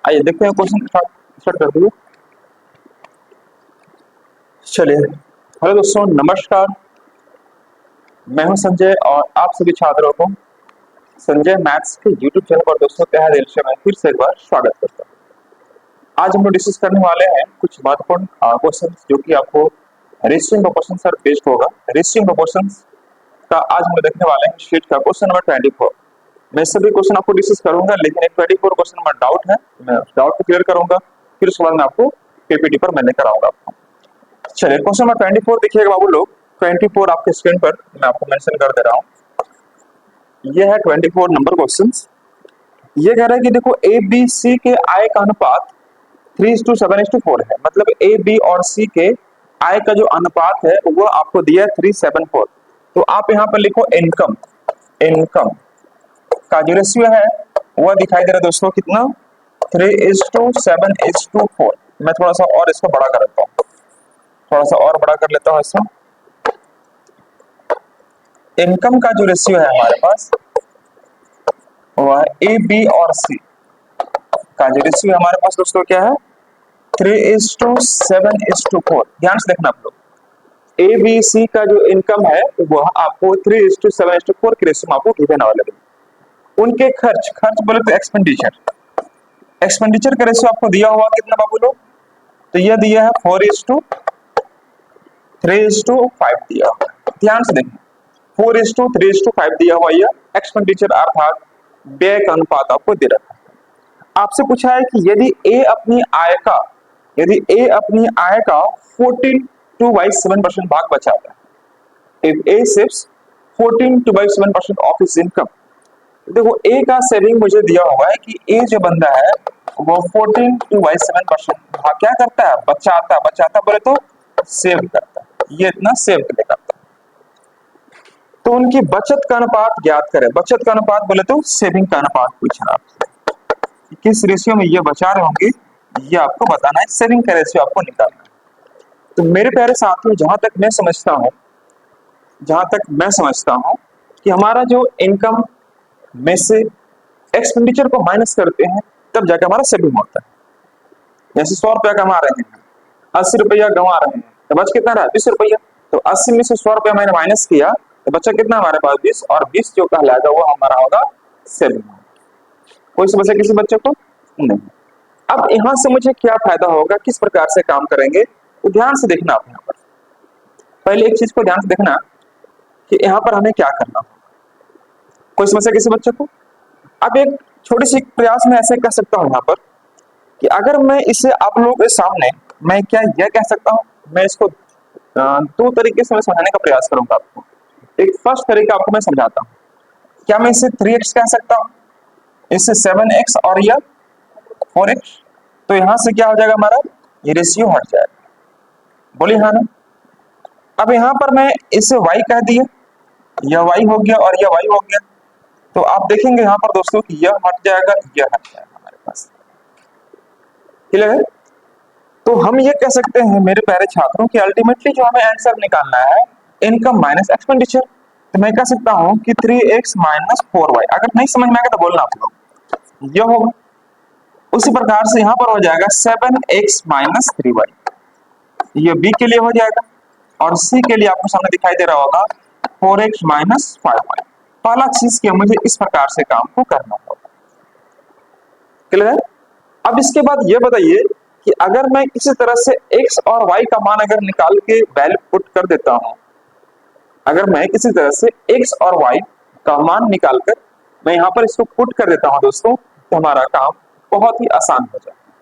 आइए देखते हैं क्वेश्चन स्टार्ट करते हुए। चलिए, हेलो दोस्तों, नमस्कार। मैं हूं संजय और आप सभी छात्रों को संजय मैथ्स के यूट्यूब चैनल पर दोस्तों तहे दिल से मैं फिर से एक बार स्वागत करता हूं। आज हम लोग डिस्कस करने वाले हैं कुछ महत्वपूर्ण क्वेश्चन जो कि आपको रेशियो प्रोपोर्शन पर बेस्ड होगा। रेशियो प्रोपोर्शन का आज हम लोग देखने वाले हैं शीट का क्वेश्चन नंबर 24। मैं सभी क्वेश्चन आपको डिस्कस करूंगा, लेकिन एक 24 क्वेश्चन में डाउट है, मैं उस डाउट को क्लियर करूंगा, फिर उसके बाद मैं आपको पीपीटी पर मैं लेकर आऊंगा आपको। चलिए, क्वेश्चन नंबर 24 देखिएगा बाबू लोग। 24 आपके स्क्रीन पर मैं आपको मेंशन कर दे रहा हूँ। ये है 24 नंबर क्वेश्चन। ये कह रहा है कि देखो ए बी सी के आय का अनुपात 3:7:4 है। मतलब ए बी और सी के आय का जो अनुपात है वो आपको दिया है 3:7:4। तो आप यहाँ पर लिखो इनकम। इनकम का जो रेशियो है वह दिखाई दे रहा है दोस्तों कितना, 3:7:4। मैं थोड़ा सा और इसको बड़ा कर देता हूँ, थोड़ा सा और बड़ा कर लेता हूँ इसको। इनकम का जो रेशियो है हमारे पास वह ए बी और सी का जो रेशियो हमारे पास दोस्तों क्या है, 3:7:4। ध्यान से देखना आप लोग, ए बी सी का जो इनकम है वह आपको 3:7:4 के रेशियो में आपको गिवन अवेलेबल। उनके खर्च खर्च बोले तो एक्सपेंडिचर, एक्सपेंडिचर का रेशियो आपको दिया हुआ कितना बाबू लोग, तो यह दिया है 4:3:5 दिया हुआ। ध्यान से देखना, 4:3:5 दिया हुआ यह एक्सपेंडिचर अर्थात व्यय का अनुपात आपको दे रखा है। आपसे पूछा है कि यदि ए अपनी आय का 14/7% भाग बचाता है, if A saves 14/7% of his income. देखो ए का सेविंग मुझे दिया हुआ है कि ए जो बंदा है वो 14/7% भाग क्या करता है, बचाता। बचाता बोले तो सेव करता है, ये इतना सेव करता है। तो उनकी बचत का अनुपात ज्ञात करें। बचत का अनुपात बोले तो सेविंग का अनुपात पूछा आपसे, किस रेशियो में ये बचा रहे होंगे ये आपको बताना है। सेविंग का रेशियो आपको निकालना है। तो मेरे प्यारे साथियों, जहां तक मैं समझता हूं कि हमारा जो इनकम में से एक्सपेंडिचर को माइनस करते हैं तब जाकर हमारा सेविंग होता है। जैसे 100 रुपया कमा रहे हैं, 80 रुपया गंवा रहे हैं, तो बच कितना रहा, 20 रुपया। तो 80 में से 100 रुपया मैंने माइनस किया तो बचा कितना हमारे पास, 20। और 20 जो कहलाएगा वो हमारा होगा सेविंग। कोई समस्या किसी बच्चे को नहीं। अब यहां से मुझे क्या फायदा होगा, किस प्रकार से काम करेंगे, तो ध्यान से देखना आप। यहाँ पर पहले एक चीज को ध्यान से देखना कि यहाँ पर हमें क्या करना होगा। कोई समस्या किसी बच्चे को। अब एक छोटी सी प्रयास में ऐसे कर सकता हूँ यहाँ पर कि अगर मैं इसे आप लोगों के सामने मैं क्या यह कह सकता हूँ, मैं इसको दो तरीके से मैं समझाने का प्रयास करूंगा आपको। एक फर्स्ट तरीका आपको मैं समझाता हूँ। क्या मैं इसे 3x कह सकता हूँ, इससे 7x और यह 4x। तो यहां से क्या हो जाएगा हमारा, ये रेशियो हट जाएगा। बोलिए हाँ ना। अब यहाँ पर मैं इसे y कह दिया, यह y हो गया और यह y हो गया। तो आप देखेंगे यहाँ पर दोस्तों कि यह हट जाएगा, यह हट जाएगा हमारे पास। क्लियर है। तो हम ये कह सकते हैं मेरे प्यारे छात्रों कि अल्टीमेटली जो हमें आंसर निकालना है इनकम माइनस एक्सपेंडिचर। तो मैं कह सकता हूं कि 3x माइनस 4y। अगर नहीं समझ में आएगा तो बोलना आप लोग, यह होगा। उसी प्रकार से यहां पर हो जाएगा 7x माइनस 3y, ये b के लिए हो जाएगा। और c के लिए आपको सामने दिखाई दे रहा होगा 4x माइनस 5y। पहला चीज कि मुझे इस प्रकार से काम को करना होगा। क्लियर है। अब इसके बाद ये बताइए कि अगर मैं किसी तरह से x और y का मान अगर निकाल के वैल्यू पुट कर देता हूं, अगर मैं किसी तरह से x और y का मान निकालकर मैं यहां पर इसको पुट कर देता हूं दोस्तों, तो हमारा काम बहुत ही आसान हो जाएगा।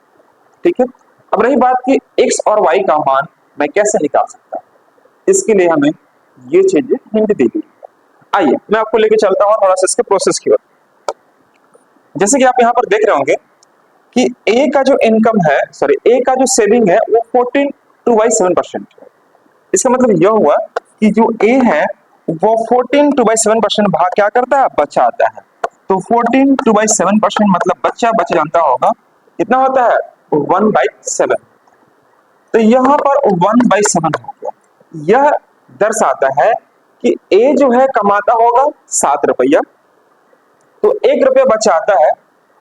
ठीक है। अब रही बात कि x और y का मान मैं कैसे निकाल सकता हूं, इसके लिए हमें ये चीजें हिंट दी गई। आइए मैं आपको लेके चलता हूं थोड़ा सा इसके प्रोसेस की ओर। जैसे कि आप यहाँ पर देख रहे होंगे कि ए का जो इनकम है, सॉरी ए का जो सेविंग है वो 14/7% है। इसका मतलब यह हुआ कि जो ए है वो 14/7% भाग क्या करता है, बचाता है। तो 14/7% मतलब बच्चा बच जानता होगा कितना होता है, 1/7। तो यहाँ पर 1/7 हो गया। यह दर्शाता है कि ए जो है कमाता होगा 7 रुपया, तो 1 रुपया बचाता है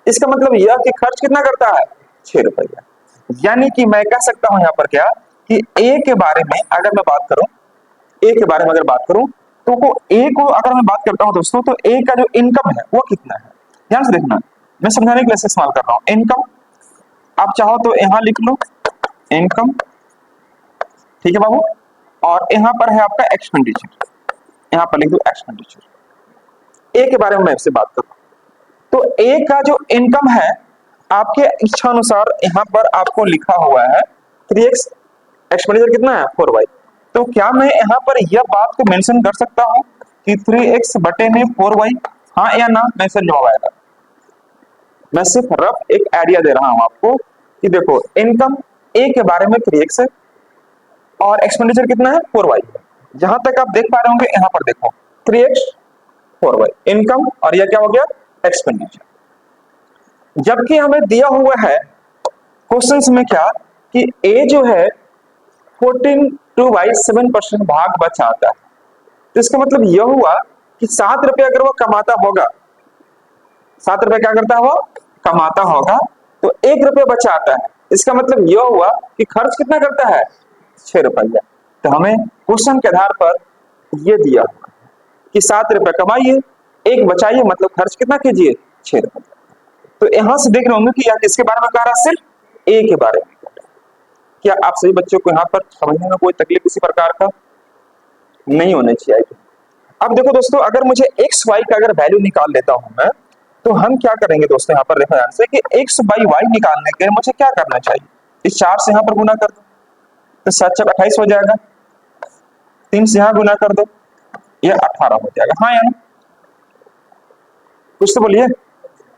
इसका मतलब यह कि खर्च कितना करता है, 6 रुपया। यानी कि मैं कह सकता हूं यहाँ पर क्या कि ए के बारे में अगर मैं बात करूं, ए के बारे में अगर बात करूं तो ए को अगर मैं बात करता हूं दोस्तों, तो ए का जो इनकम है वो कितना है, ध्यान से देखना, मैं समझाने के लिए इस्तेमाल कर रहा हूं। इनकम आप चाहो तो यहां लिख लो इनकम, ठीक है बाबू, और यहां पर है आपका एक्सपेंडिचर, यहां पर लिख दो एक्सपेंडिचर। ए के बारे में मैं आपसे बात कर रहा हूं, तो ए का जो इनकम है आपके इच्छा अनुसार यहां पर आपको लिखा हुआ है 3x, एक्सपेंडिचर कितना है 4y। तो क्या मैं यहां पर यह बात को मेंशन कर सकता हूं कि 3x बटे में 4y, हाँ या ना, मैं से जवाब आएगा। मैं सिर्फ रफ एक आइडिया दे रहा हूं आपको कि देखो इनकम ए के बारे में 3x है और एक्सपेंडिचर कितना है 4y। जहां तक आप देख पा रहे होंगे यहां पर देखो 3x 4y इनकम, और यह क्या हो गया एक्सपेंडिचर। जबकि हमें दिया हुआ है क्वेश्चंस में क्या कि ए जो है 14/7% भाग बचाता है। तो इसका मतलब यह हुआ कि 7 रुपया अगर वो कमाता होगा, 7 रुपया क्या करता है वो कमाता होगा, तो 1 रुपया बचाता है। इसका मतलब यह हुआ कि खर्च कितना करता है 6 रुपया। तो हमें क्वेश्चन के आधार पर यह दिया हुआ कि 7 रुपया कमाइए 1 बचाइए, मतलब खर्च कितना कीजिए 6 रुपया। तो यहां से देख रहे होंगे कि यह किसके बारे में कह रहा है, सिर्फ ए के बारे में। क्या आप सभी बच्चों को यहाँ पर समझने में कोई तकलीफ किसी प्रकार का नहीं होनी चाहिए। अब देखो दोस्तों, अगर मुझे एक्स वाई का अगर वैल्यू निकाल लेता हूं मैं, तो हम क्या करेंगे दोस्तों, यहाँ पर देखो ध्यान से कि एक्स बाई वाई निकालने के लिए मुझे क्या करना चाहिए, इस 4 से यहाँ पर गुना कर दो, तो 7 × 28 हो जाएगा, 3 से यहाँ गुना कर दो, यह 18 हो जाएगा, हाँ या ना, कुछ तो बोलिए,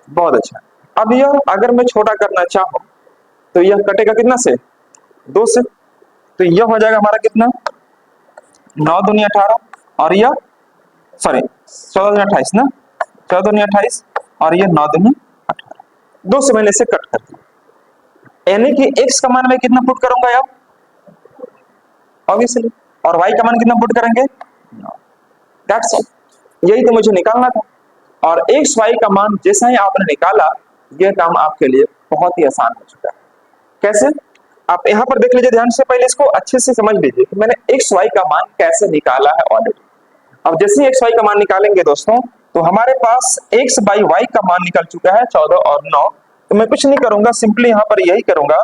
बहुत अच्छा। अब यह अगर मैं छोटा करना चाहूं तो यह कटेगा कितना से 2 से, तो यह हो जाएगा हमारा कितना 9 दूनी 18, और यह सॉरी 14 दूनी 28 ना, 14 दूनी 28 और यह 9 दूनी 18, 2 से मैंने इसे कट कर दिया। यानी कि x का मान मैं कितना पुट करूंगा अब ऑब्वियसली, और y का मान कितना पुट करेंगे 9, दैट्स ऑल, यही तो मुझे निकालना था। और x y का मान जैसा ही आपने निकाला, यह काम आपके लिए बहुत ही आसान हो चुका है। कैसे, आप यहाँ पर देख लीजिए ध्यान से, पहले इसको अच्छे से समझ लीजिए कि मैंने एक्स वाई का मान कैसे निकाला है ऑलरेडी। अब जैसे ही एक्स वाई का मान निकालेंगे दोस्तों, तो हमारे पास एक्स बाई वाई का मान निकल चुका है 14 और 9। तो मैं कुछ नहीं करूंगा, सिंपली यहाँ पर यही करूंगा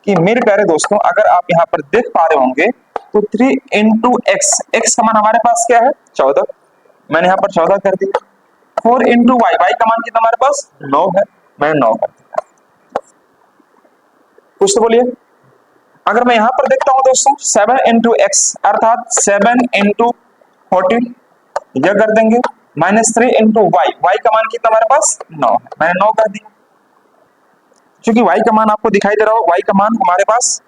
कि मेरे प्यारे दोस्तों, अगर आप यहाँ पर देख पा रहे होंगे तो 3 × x, x का मान हमारे पास क्या है 14, मैंने यहाँ पर 14 कर दिया, 4 × y, y का मान कितना हमारे पास 9 है, मैंने 9 कर दिया, कुछ तो बोलिए। अगर मैं यहां पर देखता हूं दोस्तों 7 × x अर्थात 7 × 14, यह कर देंगे, -3 × y, y का मान कितना हमारे पास 9 है, मैंने 9 कर दिया। क्योंकि y का मान आपको दिखाई दे रहा हो, y का मान हमारे पास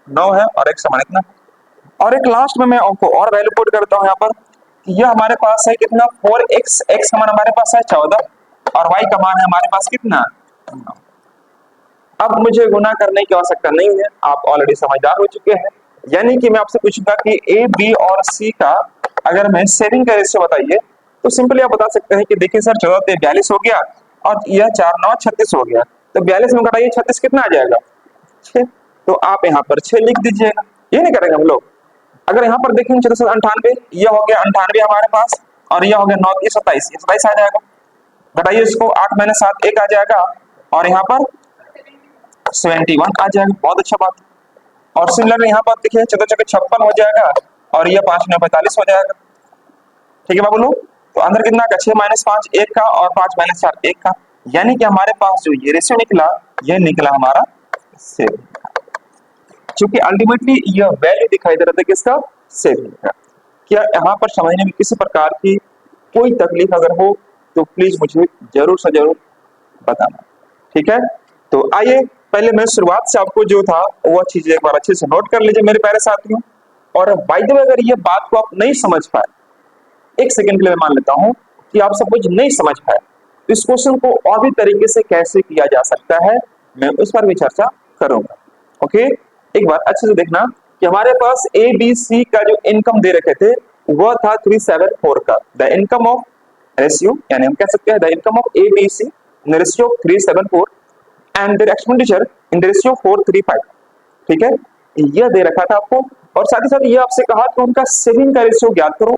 9 है और x का मान इतना है। और एक लास्ट में मैं आपको और वैल्यू पुट करता हूं यहाँ पर, यह हमारे पास है कितना 4x, x का मान हमारे पास है 14 और y का मान है हमारे पास कितना 9। अब मुझे गुना करने की आवश्यकता नहीं है, आप ऑलरेडी समझदार हो चुके हैं। यानी कि मैं आपसे पूछूंगा कि ए बी और सी का अगर मैं सेविंग का रेशियो बताइए, तो सिंपली आप बता सकते हैं कि देखिए सर 14 से 42 हो गया और यह 4 9 36 हो गया, तो 42 में घटाइए 36 कितना आ जाएगा 6, तो आप यहाँ पर 6 लिख दीजिएगा। ये नहीं करेंगे हम लोग। अगर यहाँ पर देखेंगे 98, यह हो गया 98 हमारे पास, और यह हो गया 9 27, 27 आ जाएगा, घटाइए इसको 8 - 7 1 आ जाएगा, और यहाँ पर 71 आ जाएगा, बहुत अच्छा बात। और सिमिलर यहाँ पर देखिए 14 × 56 हो जाएगा, और यह 5 × 9 45 हो जाएगा, ठीक है बाबू लोग। तो अंदर कितना का 6 - 5 1 का, और 5 - 4 1 का, यानी कि हमारे पास जो ये रेशियो निकला, यह निकला हमारा सेविंग, क्योंकि अल्टीमेटली यह वैल्यू दिखाई दे रहा था किसका सेविंग का। क्या यहाँ पर समझने में किसी प्रकार की कोई तकलीफ अगर हो तो प्लीज मुझे जरूर से जरूर बताना, ठीक है। तो आइए पहले मैं शुरुआत से आपको जो था वो चीज एक बार अच्छे से नोट कर लीजिए मेरे प्यारे साथियों। और बाय द वे अगर ये बात को आप नहीं समझ पाए, एक सेकंड के लिए मान लेता हूं कि आप सब कुछ नहीं समझ पाए, तो इस क्वेश्चन को और भी तरीके से कैसे किया जा सकता है, मैं उस पर भी चर्चा करूंगा। ओके, एक बार अच्छे से देखना कि हमारे पास ए बी सी का जो इनकम दे रखे थे वह था 374 का, द इनकम ऑफ रेशियो, यानी हम कह सकते हैं the income of A B C in the ratio 374 and their expenditure in the ratio 435। ठीक है, यह दे रखा था आपको, और साथ ही साथ ये आपसे कहा कि उनका सेविंग का रेशियो ज्ञात करो।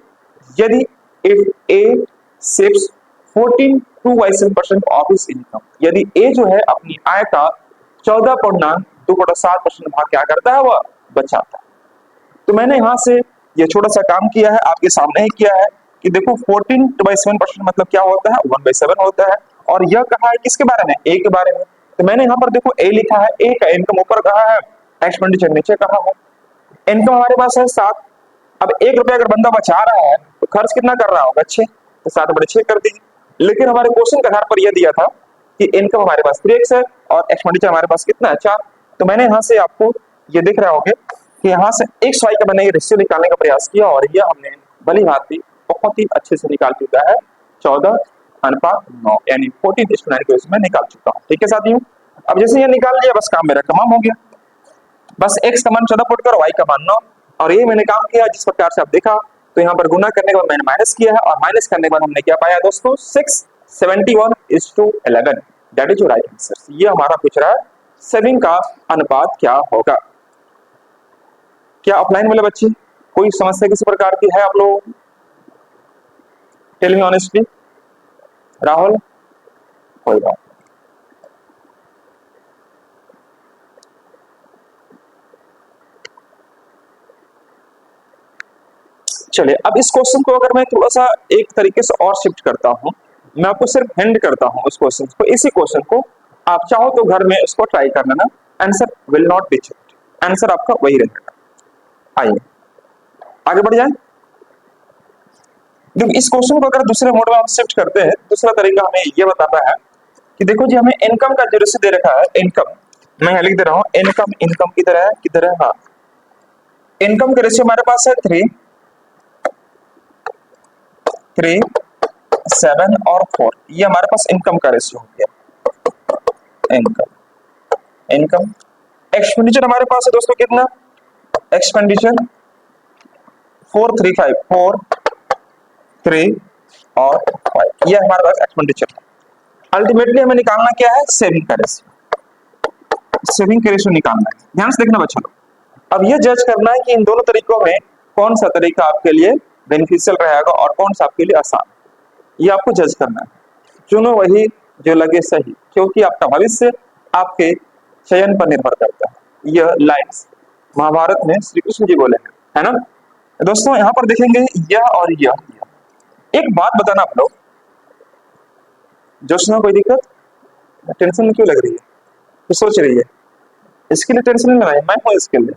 यदि if A saves 14.27% of his income, यदि ए जो है अपनी आय का 14.27% भाग क्या करता है, वह बचाता है। तो मैंने यहां से ये छोटा सा काम किया है, आपके सामने ही किया है कि देखो 14/7% मतलब क्या होता है, 1/7 होता है। और यह कहा है किसके बारे में, ए के बारे में। तो मैंने यहाँ पर देखो ए लिखा है, ए का इनकम ऊपर कहा है, एक्सपेंडिचर नीचे कहा है। इनकम हमारे पास है 7। अब 1 रुपया अगर बंदा बचा रहा है तो खर्च कितना कर रहा होगा, 6, तो 7/6 कर दीजिए। लेकिन हमारे क्वेश्चन के आधार पर यह दिया था कि इनकम हमारे पास 3x है और एक्सपेंडिचर हमारे पास कितना है, 4। तो मैंने यहाँ से आपको ये दिख रहा होगा कि यहाँ से x y का मैंने ये रेशियो निकालने का प्रयास किया, और यह हमने भली भांति बहुत ही अच्छे से निकाल चुका है, 14:9, यानी 14:9 को इसमें निकाल चुका हूँ। ठीक है साथियों, अब जैसे ये निकाल लिया, बस काम मेरा तमाम हो गया। बस x का मान 14 पुट करो, y का मान 9, और ये मैंने काम किया जिस प्रकार से आप देखा। तो यहाँ पर गुना करने के बाद मैंने माइनस किया है, और माइनस करने के बाद हमने क्या पाया दोस्तों, 671:11। That is your right answer. ये हमारा पूछ रहा है सेविंग का अनुपात क्या होगा। क्या ऑफलाइन वाले बच्चे कोई समस्या किसी प्रकार की है आप लोगों को? Tell me honestly. राहुल, कोई बात। चलिए, अब इस क्वेश्चन को अगर मैं थोड़ा सा एक तरीके से और शिफ्ट करता हूं, मैं आपको सिर्फ हैंड करता हूं उस क्वेश्चन को, इसी क्वेश्चन को आप चाहो तो घर में इसको ट्राई कर लेना, answer will not be changed, answer आपका वही रहेगा। आइए आगे बढ़ जाए। देखो, इस क्वेश्चन को अगर दूसरे मोड में हम शिफ्ट करते हैं, दूसरा तरीका हमें यह बताता है कि देखो जी, हमें इनकम का जो रेशियो दे रखा है, इनकम मैं लिख दे रहा हूं, इनकम इनकम किधर है, हाँ, इनकम का रेशियो हमारे पास है 3, 7 और 4। ये हमारे पास इनकम का रेशियो हो गया। इनकम एक्सपेंडिचर हमारे पास है दोस्तों कितना, एक्सपेंडिचर 435, 4, 3 और 5, ये हमारे पास एक्सपेंडिचर। अल्टीमेटली हमें निकालना क्या है, सेविंग का रेशियो। सेविंग का रेशियो निकालना है, ध्यान से देखना बच्चों। अब ये जज करना है कि इन दोनों तरीकों में कौन सा तरीका आपके लिए बेनिफिशियल रहेगा और कौन सा आपके लिए आसान, ये आपको जज करना है। चुनो वही जो लगे सही, क्योंकि आपका भविष्य आपके चयन पर निर्भर करता है। यह लाइन्स महाभारत में श्री कृष्ण जी बोले हैं, है ना दोस्तों। यहाँ पर देखेंगे यह और यह। एक बात बताना आप लोग, जोशना कोई दिक्कत, टेंशन क्यों लग रही है, तो सोच रही है, इसके लिए टेंशन नहीं लगाई, मैं हूं इसके लिए,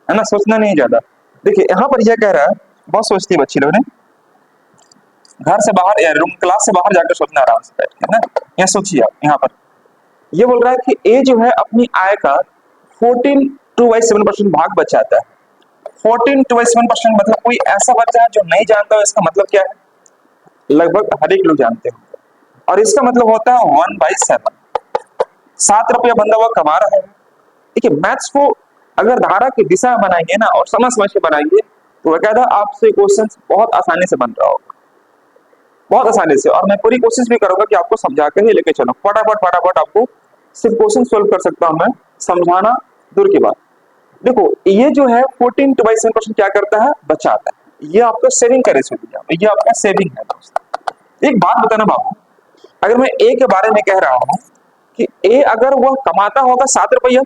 है ना, सोचना नहीं ज्यादा। देखिए यहाँ पर यह कह रहा है, बहुत सोचती है बच्ची लोग ने, घर से बाहर या रूम क्लास से बाहर जाकर सोचना आराम से बैठ के ना। यहाँ सोचिए आप, यहाँ पर ये बोल रहा है कि ए जो है अपनी आय का 14/7% भाग बचाता है। 14/7% मतलब कोई ऐसा बच्चा है जो नहीं जानता हो इसका मतलब क्या है, लगभग हर एक लोग जानते हो, और इसका मतलब होता है 1/7। 7 रुपया बंदा वो कमा रहा है। देखिए, मैथ्स को अगर धारा की दिशा में बनाएंगे ना और समझ समझ के बनाएंगे तो बकायदा आपसे क्वेश्चन बहुत आसानी से बन रहा होगा, बहुत आसानी से। और मैं पूरी कोशिश भी करूंगा कि आपको समझा कर ही लेके चलो, फटाफट आपको सिर्फ क्वेश्चन सोल्व कर सकता हूं मैं, समझाना दूर की बात। देखो, ये जो है 14/7% क्या करता है, बचाता है। ये आपका सेविंग का रेशियो दिया, ये आपका सेविंग है दोस्त। एक बात बताना बाबू, अगर मैं ए के बारे में कह रहा हूं कि ए अगर वह कमाता होगा 7 रुपया,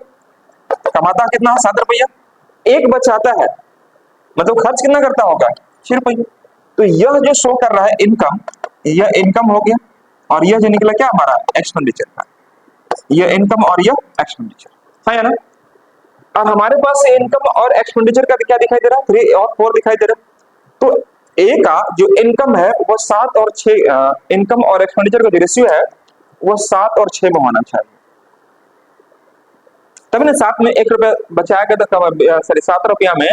कमाता कितना, 7 रुपया, एक बचाता है, मतलब खर्च कितना करता होगा, 6 रुपये। तो यह जो शो कर रहा है इनकम, यह इनकम हो गया, और यह जो निकला क्या हमारा, एक्सपेंडिचर का। यह इनकम और यह एक्सपेंडिचर है ना। अब हमारे पास इनकम और एक्सपेंडिचर का क्या दिखाई दे रहा है, 3 और 4 दिखाई दे रहा है। तो ए का जो इनकम है वो 7 और 6, इनकम और एक्सपेंडिचर का जो रेशियो है वो 7 और 6 में होना चाहिए। तभी ना 7 में 1 रुपया बचाया गया था, सॉरी 7 रुपया में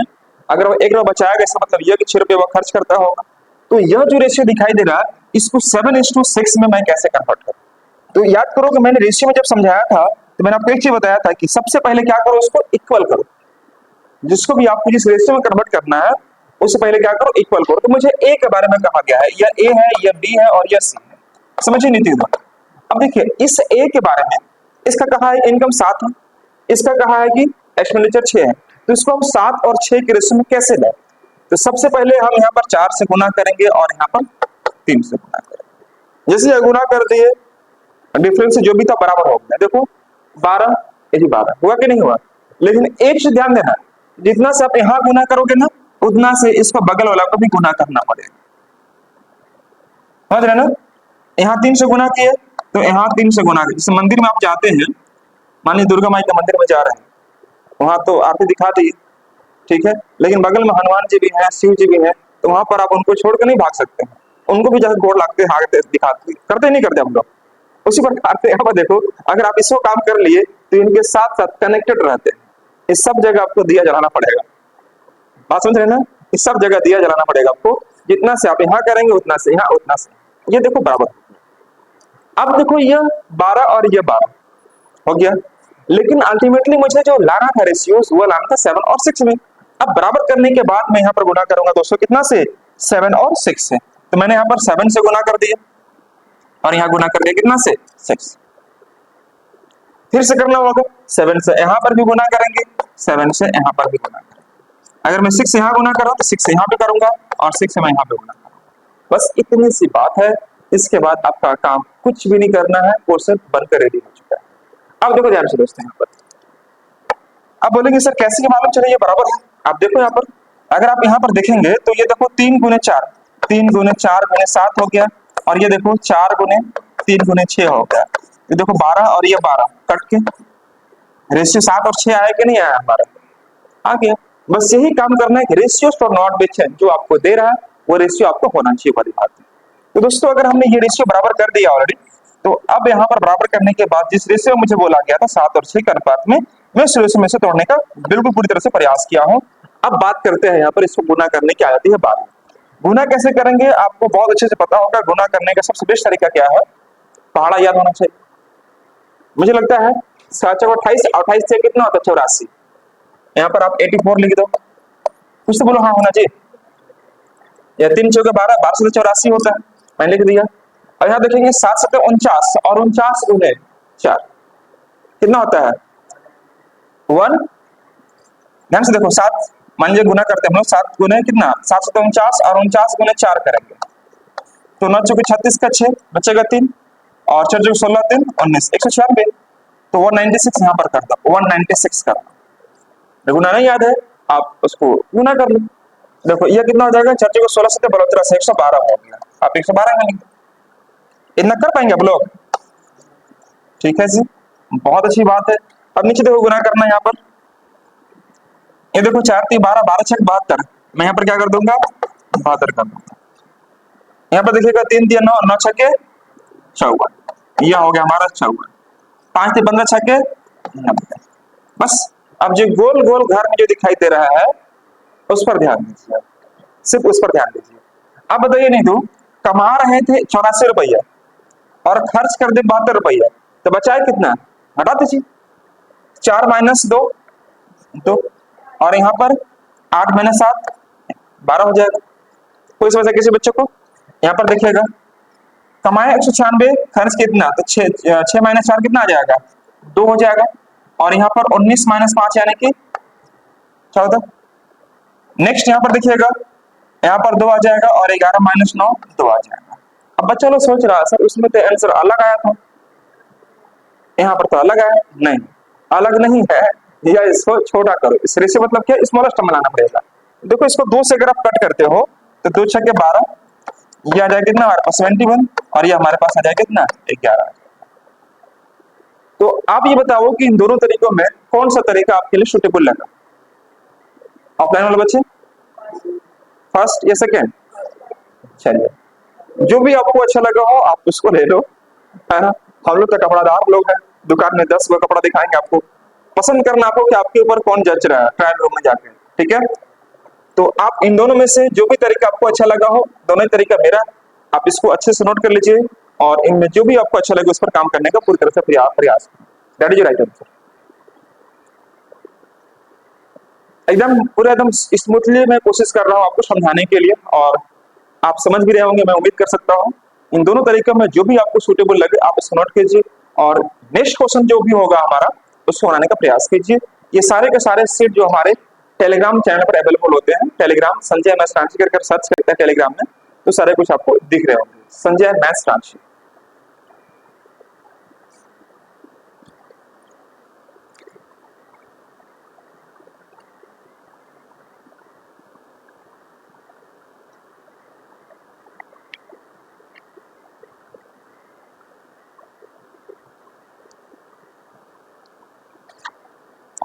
अगर वो 1 रुपया बचाया गया, इसका मतलब यह कि 6 रुपये वो खर्च करता होगा। तो यह जो रेशियो दिखाई दे रहा है, इसको 7:6 में मैं कैसे कन्वर्ट करूं। तो याद करो कि मैंने रेशियो में जब समझाया था तो मैंने आपको एक चीज बताया था कि सबसे पहले क्या करो, इसको इक्वल करो। जिसको भी आपको जिस रेशियो में कन्वर्ट करना है उससे पहले क्या करो, इक्वल करो। तो मुझे ए के बारे में कहा गया है, यह ए है, यह बी है और यह सी है, समझिए नीति। अब देखिए इस ए के बारे में, इसका कहा है इनकम 7 है, इसका कहा है कि एक्सपेंडिचर 6 है, तो इसको हम 7 और 6 के रेशियो में कैसे लें? तो सबसे पहले हम यहाँ पर 4 से गुना करेंगे और यहाँ पर 3 से गुना करेंगे। जैसे ये गुना कर दिए, डिफरेंस जो भी था बराबर हो गया। देखो 12 ये 12 हुआ कि नहीं हुआ? लेकिन एक चीज ध्यान देना, जितना से आप यहाँ गुना करोगे ना, उतना से इसको बगल वाला को भी गुना करना पड़ेगा। समझ रहे ना? यहाँ 3 से गुना किए तो यहाँ 3 से गुना किए। जैसे मंदिर में आप जाते हैं, मान लीजिए दुर्गा माई के मंदिर में जा रहे हैं, वहां तो आरती दिखा दी, ठीक है, लेकिन बगल में हनुमान जी भी हैं, शिव जी भी हैं, तो वहां पर आप उनको छोड़कर नहीं भाग सकते हैं, उनको भी जैसे गोड़ लगते हागते दिखाते करते नहीं करते हम लोग। उसी प्रकार से यहाँ पर देखो, अगर आप इसको काम कर लिए तो इनके साथ साथ कनेक्टेड रहते हैं। इस सब जगह आपको दिया जलाना पड़ेगा। बात समझ रहे ना? इस सब जगह दिया जलाना पड़ेगा आपको, जितना से आप यहाँ करेंगे उतना से यहाँ, उतना से ये देखो बराबर। अब देखो यह 12 और ये 12 हो गया, लेकिन अल्टीमेटली मुझे जो लाना था रेशियो वो लाना था 7 और 6 में। अब बराबर करने के बाद मैं यहाँ पर गुना करूंगा दोस्तों कितना से? 7 और 6 से। तो मैंने यहाँ पर 7 से गुना कर दिया और यहाँ गुना कर दिया कितना से? 6। फिर से करना होगा, 7 से यहाँ पर भी गुना करेंगे, 7 से यहाँ पर भी गुना करेंगे। अगर मैं 6 से यहाँ गुना कर रहा हूँ तो 6 से यहाँ पे करूंगा और 6 से मैं यहाँ पे गुना करूंगा। बस इतनी सी बात है। इसके बाद आपका काम कुछ भी नहीं करना है, क्वेश्चन बनकर रेडी हो चुका है। अब देखो ध्यान से दोस्तों, यहाँ पर अब बोलेंगे सर कैसे ये मालूम चले ये बराबर है? आप देखो यहाँ पर, अगर आप यहाँ पर देखेंगे तो ये देखो 3 गुने 4, 3 गुने 4 गुने 7 हो गया, और ये देखो 4 गुने 3 गुने 6 हो गया। ये देखो 12 और ये 12 कट के रेशियो 7 और 6 आया कि नहीं आया? हमारा आ गया। बस यही काम करना है कि रेशियो फॉर नॉट बिच है, जो आपको दे रहा है वो रेशियो आपको होना चाहिए वाली बात है। तो दोस्तों अगर हमने ये रेशियो बराबर कर दिया ऑलरेडी, तो अब यहाँ पर बराबर करने के बाद जिस रेशियो मुझे बोला गया था 7 और 6 के अनुपात में, मैं उस रेशियो में से तोड़ने का बिल्कुल पूरी तरह से प्रयास किया हूँ। अब बात करते हैं यहाँ पर इसको गुना करने की आ जाती है बात। गुना कैसे करेंगे आपको बहुत अच्छे से पता होगा। गुना करने का सबसे बेस्ट तरीका क्या है? पहाड़ा याद होना चाहिए। मुझे लगता है 7 चौक 28, 28 से कितना होता है? 84। यहाँ पर आप 84 लिख दो, कुछ तो बोलो हाँ होना चाहिए। या 3 चौके 12, 12 से 84 होता है, मैंने लिख दिया। और यहाँ देखेंगे 7 7 49 और 49 गुने 4 कितना होता है? 1। ध्यान से देखो 7, मान लीजिए गुना करते हैं हम लोग, 7 गुने कितना? 7 7 49 और 49 गुने 4 करेंगे तो 9 चौके 36 का 6 बचेगा 3 और 4 चौके 16 3 19 196। तो 196 यहाँ पर करता, 196 करना। गुना नहीं याद है आप उसको गुना कर लो। देखो ये कितना हो जाएगा? 4 चौके 16 से 72 से 112 हो गया। आप 112 में इतना कर पाएंगे आप लोग? ठीक है जी, बहुत अच्छी बात है। अब नीचे देखो गुना करना है यहाँ पर। ये देखो 4 3 12, 12 6 72, मैं यहाँ पर क्या कर दूंगा? 72 कर दूंगा। यहाँ पर देखिएगा 3 3 9, 9 6 के 54, यह हो गया हमारा 54। 5 3 15 6 के 90। बस अब जो गोल गोल घर में जो दिखाई दे रहा है उस पर ध्यान दीजिए, सिर्फ उस पर ध्यान दीजिए। अब बताइए, नहीं तो कमा रहे थे 84 रुपया और खर्च कर दे 72 रुपया, तो बचाए कितना? हटा दीजिए। 4 माइनस 2 2, और यहाँ पर 8 माइनस 7 12 हो जाएगा। कोई समस्या किसी बच्चे को? यहाँ पर देखिएगा कमाए 196, खर्च कितना? तो 6 माइनस 4 कितना आ जाएगा? 2 हो जाएगा। और यहाँ पर 19 माइनस 5 यानी कि 14। नेक्स्ट यहाँ पर देखिएगा, यहाँ पर 2 आ जाएगा और 11 माइनस 9 2 आ जाएगा। अब बच्चा लोग सोच रहा है सर उसमें तो आंसर अलग आया था, यहाँ पर तो अलग आया। नहीं, अलग नहीं है, या इसको छोटा करो। इस रेशियो मतलब क्या? स्मॉलेस्ट बनाना पड़ेगा। देखो इसको 2 से अगर आप कट करते हो तो 2 6 के 12, ये आ जाएगा कितना हमारे पास? 71, और ये हमारे पास आ जाएगा कितना? 11। तो आप ये बताओ कि इन दोनों तरीकों में कौन सा तरीका आपके लिए सुटेबल लगा? ऑफलाइन वाले बच्चे फर्स्ट या सेकेंड? चलिए जो भी आपको अच्छा लगा हो आप उसको ले लो, है ना। हम लोग तो कपड़ादार लोग हैं, दुकान में 10 गो कपड़ा दिखाएंगे आपको, पसंद करना आपको कि आपके ऊपर कौन जच रहा है ट्रायल रूम में जाके, ठीक है। तो आप इन दोनों में से जो भी तरीका आपको अच्छा लगा हो, दोनों ही तरीका मेरा, आप इसको अच्छे से नोट कर लीजिए और इनमें जो भी आपको अच्छा लगे उस पर काम करने का पूरी तरह से प्रयास। That is right answer. एकदम पूरा एकदम स्मूथली मैं कोशिश कर रहा हूँ आपको समझाने के लिए, और आप समझ भी रहे होंगे मैं उम्मीद कर सकता हूँ। इन दोनों तरीकों में जो भी आपको सूटेबल लगे आप इसको नोट कीजिए और नेक्स्ट क्वेश्चन जो भी होगा हमारा उसको बनाने का प्रयास कीजिए। ये सारे के सारे सीट जो हमारे टेलीग्राम चैनल पर अवेलेबल होते हैं, टेलीग्राम संजय मैथ्स रांची करके सर्च करते हैं टेलीग्राम में, तो सारे कुछ आपको दिख रहे होंगे, संजय मैथ्स रांची।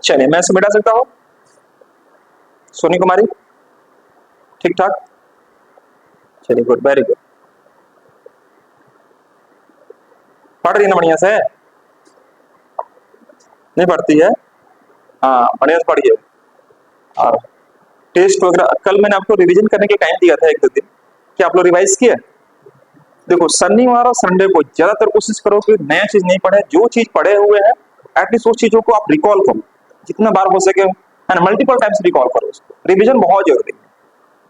चलिए मैं इसे मिटा सकता हूँ। सोनी कुमारी ठीक ठाक, चलिए गुड, वेरी गुड। पढ़ रही है ना बढ़िया से? नहीं पढ़ती है? हाँ बढ़िया से पढ़िए। और टेस्ट वगैरह कल मैंने आपको रिवीजन करने के टाइम दिया था एक दो दिन, क्या आप लोग रिवाइज किए? देखो शनिवार और संडे को ज्यादातर कोशिश करो कि नया चीज नहीं पढ़े, जो चीज पढ़े हुए हैं एटलीस्ट उस चीजों को आप रिकॉल करो जितना बार हो सके, है ना, मल्टीपल टाइम्स रिकॉल करो उसको। रिवीजन बहुत जरूरी है,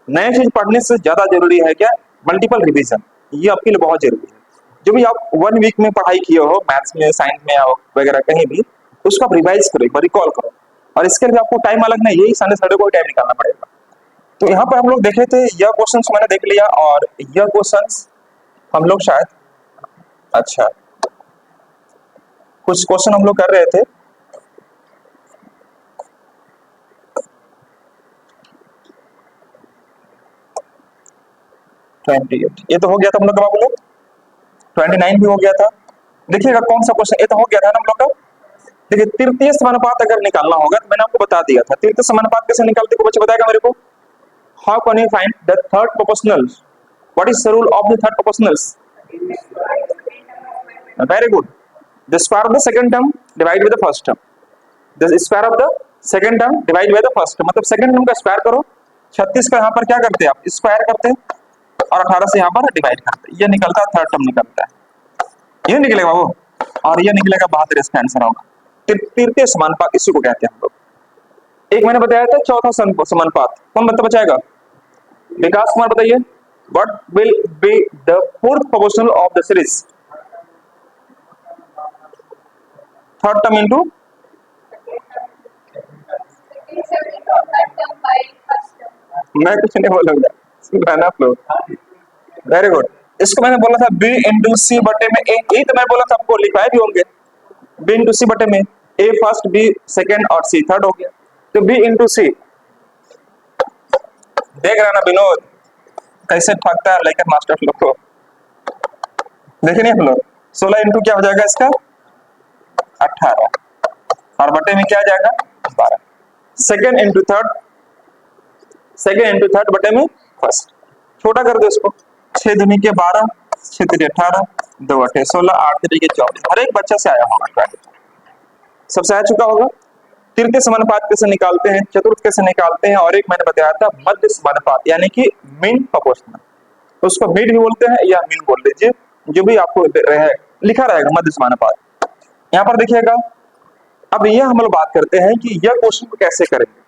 नए चीज पढ़ने से ज्यादा जरूरी है क्या, मल्टीपल रिवीजन, ये आपके लिए बहुत जरूरी है। जो भी आप 1 वीक में पढ़ाई किए हो मैथ्स में, साइंस में वगैरह कहीं भी, उसको आप रिवाइज करो, एक बार रिकॉल करो, और इसके लिए आपको टाइम अलग नहीं, यही संडे को टाइम निकालना पड़ेगा। तो यहाँ पर हम लोग देखे थे, यह क्वेश्चन मैंने देख लिया, और यह क्वेश्चन हम लोग शायद, अच्छा कुछ क्वेश्चन हम लोग कर रहे थे, ये तो हो गया था हम लोग का, बोलो 29 भी हो गया था। देखिएगा कौन सा क्वेश्चन, ये तो हो गया था ना हम लोग का। देखिए तृतीय समानुपात अगर निकालना होगा तो मैंने आपको बता दिया था, तृतीय समानुपात कैसे निकालते को बच्चे बताएगा मेरे को। How can you find the third proportional, what is the rule of the third proportionals? Very good, the square of the second term divide by the first term, the square of the second term divide by the first term, मतलब second term का square करो। 36 का यहाँ पर क्या करते हैं आप, स्क्वायर करते हैं, और 18 से यहाँ पर डिवाइड करते हैं, ये निकलता है थर्ड टर्म निकलता है, ये निकलेगा वो, और ये निकलेगा 72, इसका आंसर होगा तृतीय समानुपात, इसी को कहते हैं हम लोग। एक मैंने बताया था चौथा समानुपात, कौन बचाएगा? विकास कुमार बताइए, what will be the fourth proportional of the series? Third term into, मैं कुछ नहीं बोलूंगा, सुन रहा ना आप लोग, वेरी गुड। इसको मैंने बोला था बी इंटू सी बटे में ए, यही तो मैं बोला था, आपको लिखवाए भी होंगे, बी इंटू सी बटे में ए फर्स्ट, बी सेकंड और सी थर्ड हो गया, तो बी इंटू सी, देख रहा ना विनोद कैसे ठगता है लेकर मास्टर लोग को, देखे नहीं हम लोग। 16 इंटू क्या हो जाएगा इसका 18, और बटे में क्या आ जाएगा 12, second into third, second into third बटे में फर्स्ट, छोटा कर दो इसको, 6 दूनी के 12, 6 3 18, 2 8 16, 8 3 24, हर एक बच्चा से आया होगा, सबसे आ चुका होगा। तृतीय समानुपात कैसे निकालते हैं, चतुर्थ कैसे निकालते हैं, और एक मैंने बताया था मध्य समानुपात, यानी कि मीन प्रोपोर्शनल, उसको मिड भी बोलते हैं या मीन बोल लीजिए, जो भी आपको लिखा रहेगा मध्य समानुपात। यहाँ पर देखिएगा, अब यह हम लोग बात करते हैं कि यह क्वेश्चन को कैसे करेंगे।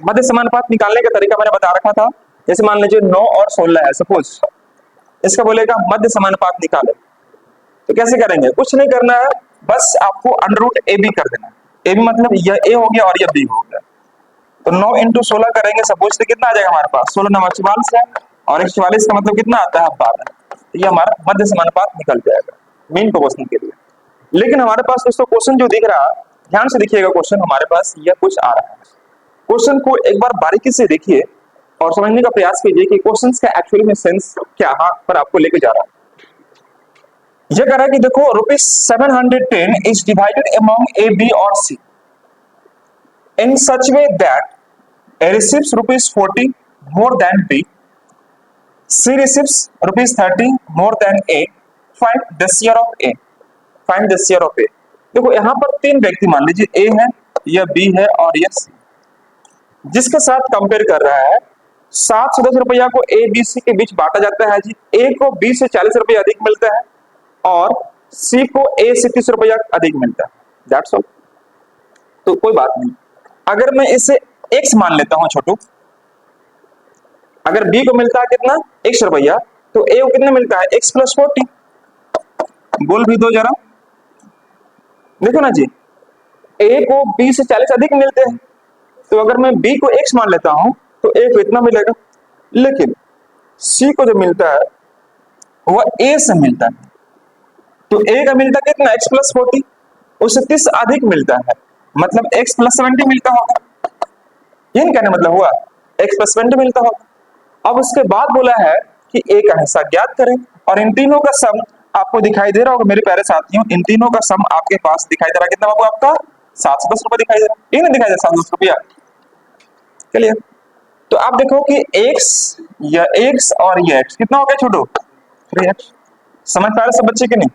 मध्य समानुपात निकालने का तरीका मैंने बता रखा था, जैसे मान लीजिए 9 और 16 है सपोज, इसका बोलेगा मध्य समानुपात निकाले, तो कैसे करेंगे, कुछ नहीं करना है, बस आपको अंडर रूट ए बी कर देना, ए बी मतलब यह ए हो गया और यह बी हो गया, तो 9 इंटू 16 करेंगे सपोज, तो कितना आ जाएगा हमारे पास, 16 9 44 है, और 144 का मतलब कितना आता है 12, तो ये हमारा मध्य समानुपात निकल जाएगा मीन प्रोपोर्शनल के लिए। लेकिन हमारे पास दोस्तों क्वेश्चन जो दिख रहा, ध्यान से देखिएगा, क्वेश्चन हमारे पास यह कुछ आ रहा है, क्वेश्चन को एक बार बारीकी से देखिए और समझने का प्रयास कीजिए कि क्वेश्चन का एक्चुअली में सेंस क्या पर आपको लेके जा रहा है। यह कह रहा है कि देखो ₹710 is divided among A, B और C in such way that A receives ₹40 more than B, C receives ₹30 more than A, find the share of A, find the share of A। देखो यहाँ पर 3 व्यक्ति मान लीजिए, A है, यह B है और यह C, जिसके साथ कंपेयर कर रहा है। 710 रुपया को A, B, C के बीच बांटा जाता है जी, A को B से 40 रुपया अधिक मिलता है और C को A से 30 रुपया अधिक मिलता है, दैट्स ऑल। तो कोई बात नहीं, अगर मैं इसे x मान लेता हूं छोटू, अगर B को मिलता है कितना 100 रुपया, तो ए को कितना मिलता है, x प्लस 40। बोल भी दो जरा, देखो ना जी, ए को बी से 40 अधिक मिलते हैं, तो अगर मैं बी को x मान लेता हूं तो ए को इतना मिलेगा। लेकिन सी को जो मिलता है वह ए से मिलता है, तो ए का मिलता कितना, x प्लस 40, उससे 30 अधिक मिलता है, मतलब x प्लस 70 मिलता होगा। यही कहने मतलब हुआ, x प्लस 20 मिलता होगा। अब उसके बाद बोला है कि a का हिस्सा ज्ञात करें, और इन तीनों का सम आपको दिखाई दे रहा होगा मेरे प्यारे साथियों, इन तीनों का सम आपके पास दिखाई दे रहा है कितना बाबू, आपका 710 रुपए दिखाई दे रहा है, ये नहीं दिखाई दे रहा 710 रुपया। चलिए, तो आप देखो कि x, यह x और यह x कितना हो गया छोटू, 3x। समझ पा रहे सब बच्चे कि नहीं,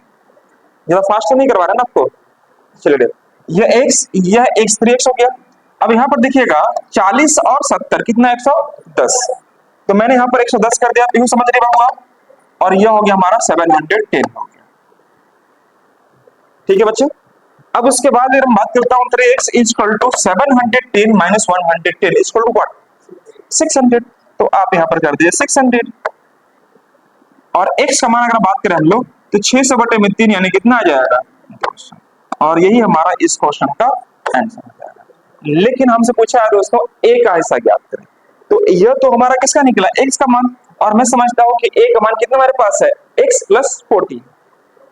ज्यादा फास्ट नहीं करवा रहा ना आपको। चलिए, यह x 3x हो गया। अब यहाँ पर देखिएगा 40 और 70 कितना, 110, तो मैंने यहाँ पर 110 कर दिया, यूं समझ रहे होगा, और यह हो गया हमारा 710 हो गया। ठीक है बच्चे, अब उसके बाद अगर मैं बात करता हूं 3x equal to 710 minus 110 equal to what, 600, तो आप यहाँ पर कर दीजिए 600, और x का मान अगर बात करें हम लोग तो 600 बटे में 3 यानी कितना आ जाएगा, 200, और यही हमारा इस क्वेश्चन का आंसर हो जाएगा। लेकिन हमसे पूछा है दोस्तों a का हिस्सा ज्ञात करें, तो यह तो हमारा किसका निकला, x का मान, और मैं समझता हूं कि a का मान कितना हमारे पास है, x प्लस 40,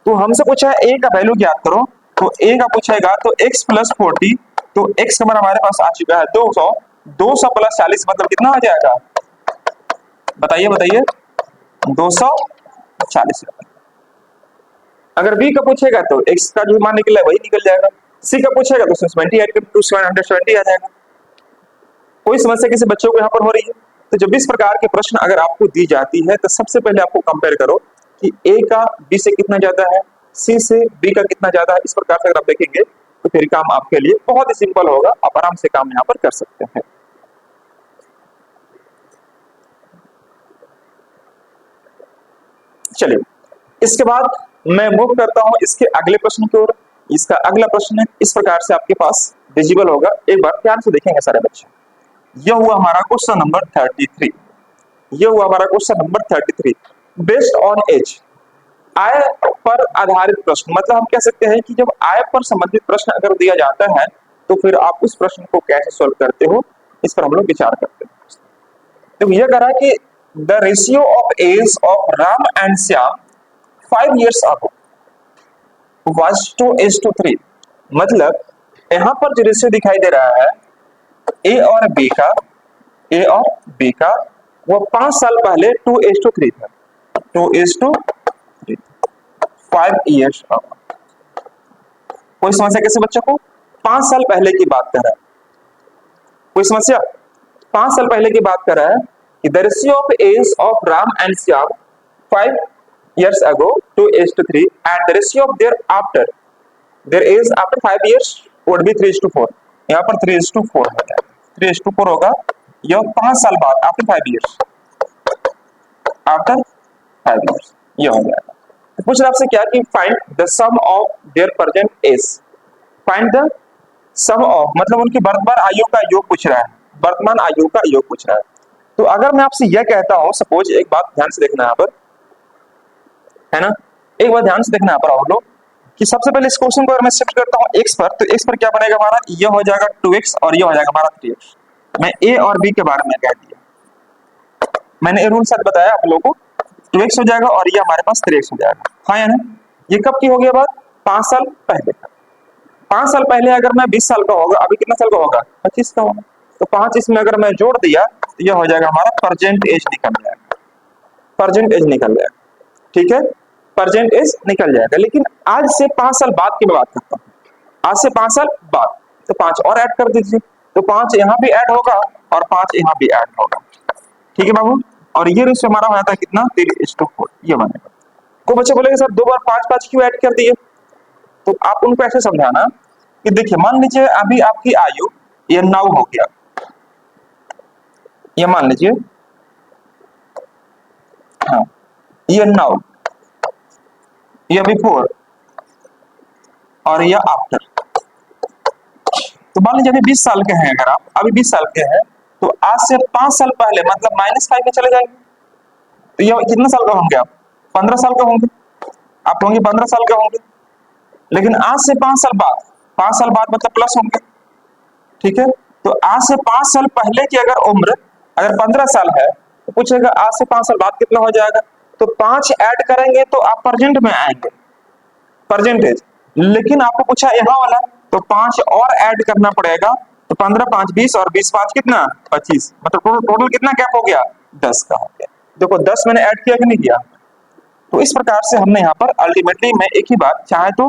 तो हमसे पूछा है a का वैल्यू ज्ञात करो, तो a का पूछेगा तो x प्लस 40, तो x का मान हमारे पास आ चुका है 200, 200 प्लस 40 मतलब कितना आ जाएगा, बताइए बताइए, 240 रुपए। अगर b का पूछेगा तो x का जो मान निकला वही निकल जाएगा, c का पूछेगा तो 70 ऐड कर तो 770 आ जाएगा। कोई समस्या किसी बच्चों को यहाँ पर हो रही है? तो जब इस प्रकार के प्रश्न अगर आपको दी जाती है तो सबसे पहले आपको कंपेयर करो कि a का b से कितना ज्यादा है, c से b का कितना ज्यादा है। इस प्रकार से अगर आप देखेंगे तो फिर काम आपके लिए बहुत ही सिंपल होगा, आप आराम से काम यहाँ पर कर सकते हैं। चलिए, इसके बाद मैं मूव करता हूं इसके अगले प्रश्न की ओर। इसका अगला प्रश्न इस प्रकार से आपके पास विजिबल होगा, एक बार ध्यान से देखेंगे सारे बच्चे। यह हुआ हमारा क्वेश्चन नंबर 33, यह हुआ हमारा question number 33, based on age, आय पर आधारित प्रश्न। मतलब हम कह सकते हैं कि जब आय पर संबंधित प्रश्न अगर दिया जाता है तो फिर आप उस प्रश्न को कैसे सॉल्व करते हो, इस पर हम लोग विचार करते हैं। तो यह कह रहा है कि the ratio of age of Ram and Shyam 5 years ago was to is to 3, मतलब यहाँ पर जो रेशियो दिखाई दे रहा है ए और बी का, ए और बी का, वो 5 साल पहले 2:3 था, 2:3, 5 years ago। कोई समस्या कैसे बच्चों को, 5 साल पहले की बात कर रहा है, कोई समस्या, 5 साल पहले की बात कर रहा है कि the ratio of age of Ram and Shyam 5 years ago 2:3 and the ratio of their age after 5 years would be 3:4। यहाँ पर 3:4 हो जाएगा, 3:4 होगा, यह 5 साल बाद आफ्टर 5 years, आफ्टर 5 years यह हो जाएगा। तो पूछ रहा आपसे क्या कि find the sum of their present age, find the sum of मतलब उनकी वर्तमान आयु का योग पूछ रहा है, वर्तमान आयु का योग पूछ रहा है। तो अगर मैं आपसे यह कहता हूं, सपोज एक बात ध्यान से देखना यहाँ पर, है ना, एक बार ध्यान से देखना यहाँ पर आप लोग कि सबसे पहले इस क्वेश्चन को अगर मैं शिफ्ट करता हूँ x पर, तो x पर क्या बनेगा हमारा, यह हो जाएगा 2x और यह हो जाएगा हमारा 3x। मैं a और b के बारे में कह दिया, मैंने रूल साथ बताया आप लोगों को, 2x हो जाएगा और यह हमारे पास 3x हो जाएगा, हाँ या ना। ये कब की हो गया बात, 5 साल पहले का। 5 साल पहले अगर मैं 20 साल का होगा, अभी कितना साल का होगा, 25 का होगा, तो 5 इसमें अगर मैं जोड़ दिया तो यह हो जाएगा हमारा प्रेजेंट एज निकल जाएगा, प्रेजेंट एज निकल जाएगा, ठीक है, प्रेजेंट एज निकल जाएगा। लेकिन आज से 5 साल बाद की बात करता हूँ, आज से 5 साल बाद, तो 5 और ऐड कर दीजिए, तो 5 यहाँ भी ऐड होगा और 5 यहाँ भी ऐड होगा, ठीक है बाबू। और ये रेशियो हमारा होता है कितना, 3:4, ये बनेगा। को बच्चे बोलेंगे सर 2 बार 5 क्यों ऐड कर दिए, तो आप उनको ऐसे समझाना कि देखिए मान लीजिए अभी आपकी आयु ये 9 हो गया, ये मान लीजिए, हाँ ये 9, ये बिफोर और ये आफ्टर। तो मान लीजिए अभी 20 साल के हैं, अगर आप अभी 20 साल के हैं तो आज से 5 साल पहले मतलब -5 में चले जाएंगे, तो ये कितने साल का होंगे आप? 15 साल का होंगे आप, होंगे 15 साल के होंगे। लेकिन आज से 5 साल बाद, 5 साल बाद मतलब प्लस होंगे, ठीक है। तो आज से 5 साल पहले की अगर उम्र अगर 15 साल है तो पूछेगा आज से 5 साल बाद कितना हो जाएगा। तो 5 ऐड करेंगे तो आप प्रेजेंट में आएंगे, परसेंटेज। लेकिन आपको पूछा यहाँ वाला, तो 5 और ऐड करना पड़ेगा। तो 15 5 20 और 20 5 कितना 25, मतलब टोटल टोटल कितना गैप हो गया 10 का हो गया। देखो 10 मैंने ऐड किया कि नहीं किया। तो इस प्रकार से हमने यहाँ पर अल्टीमेटली मैं एक ही बात चाहे तो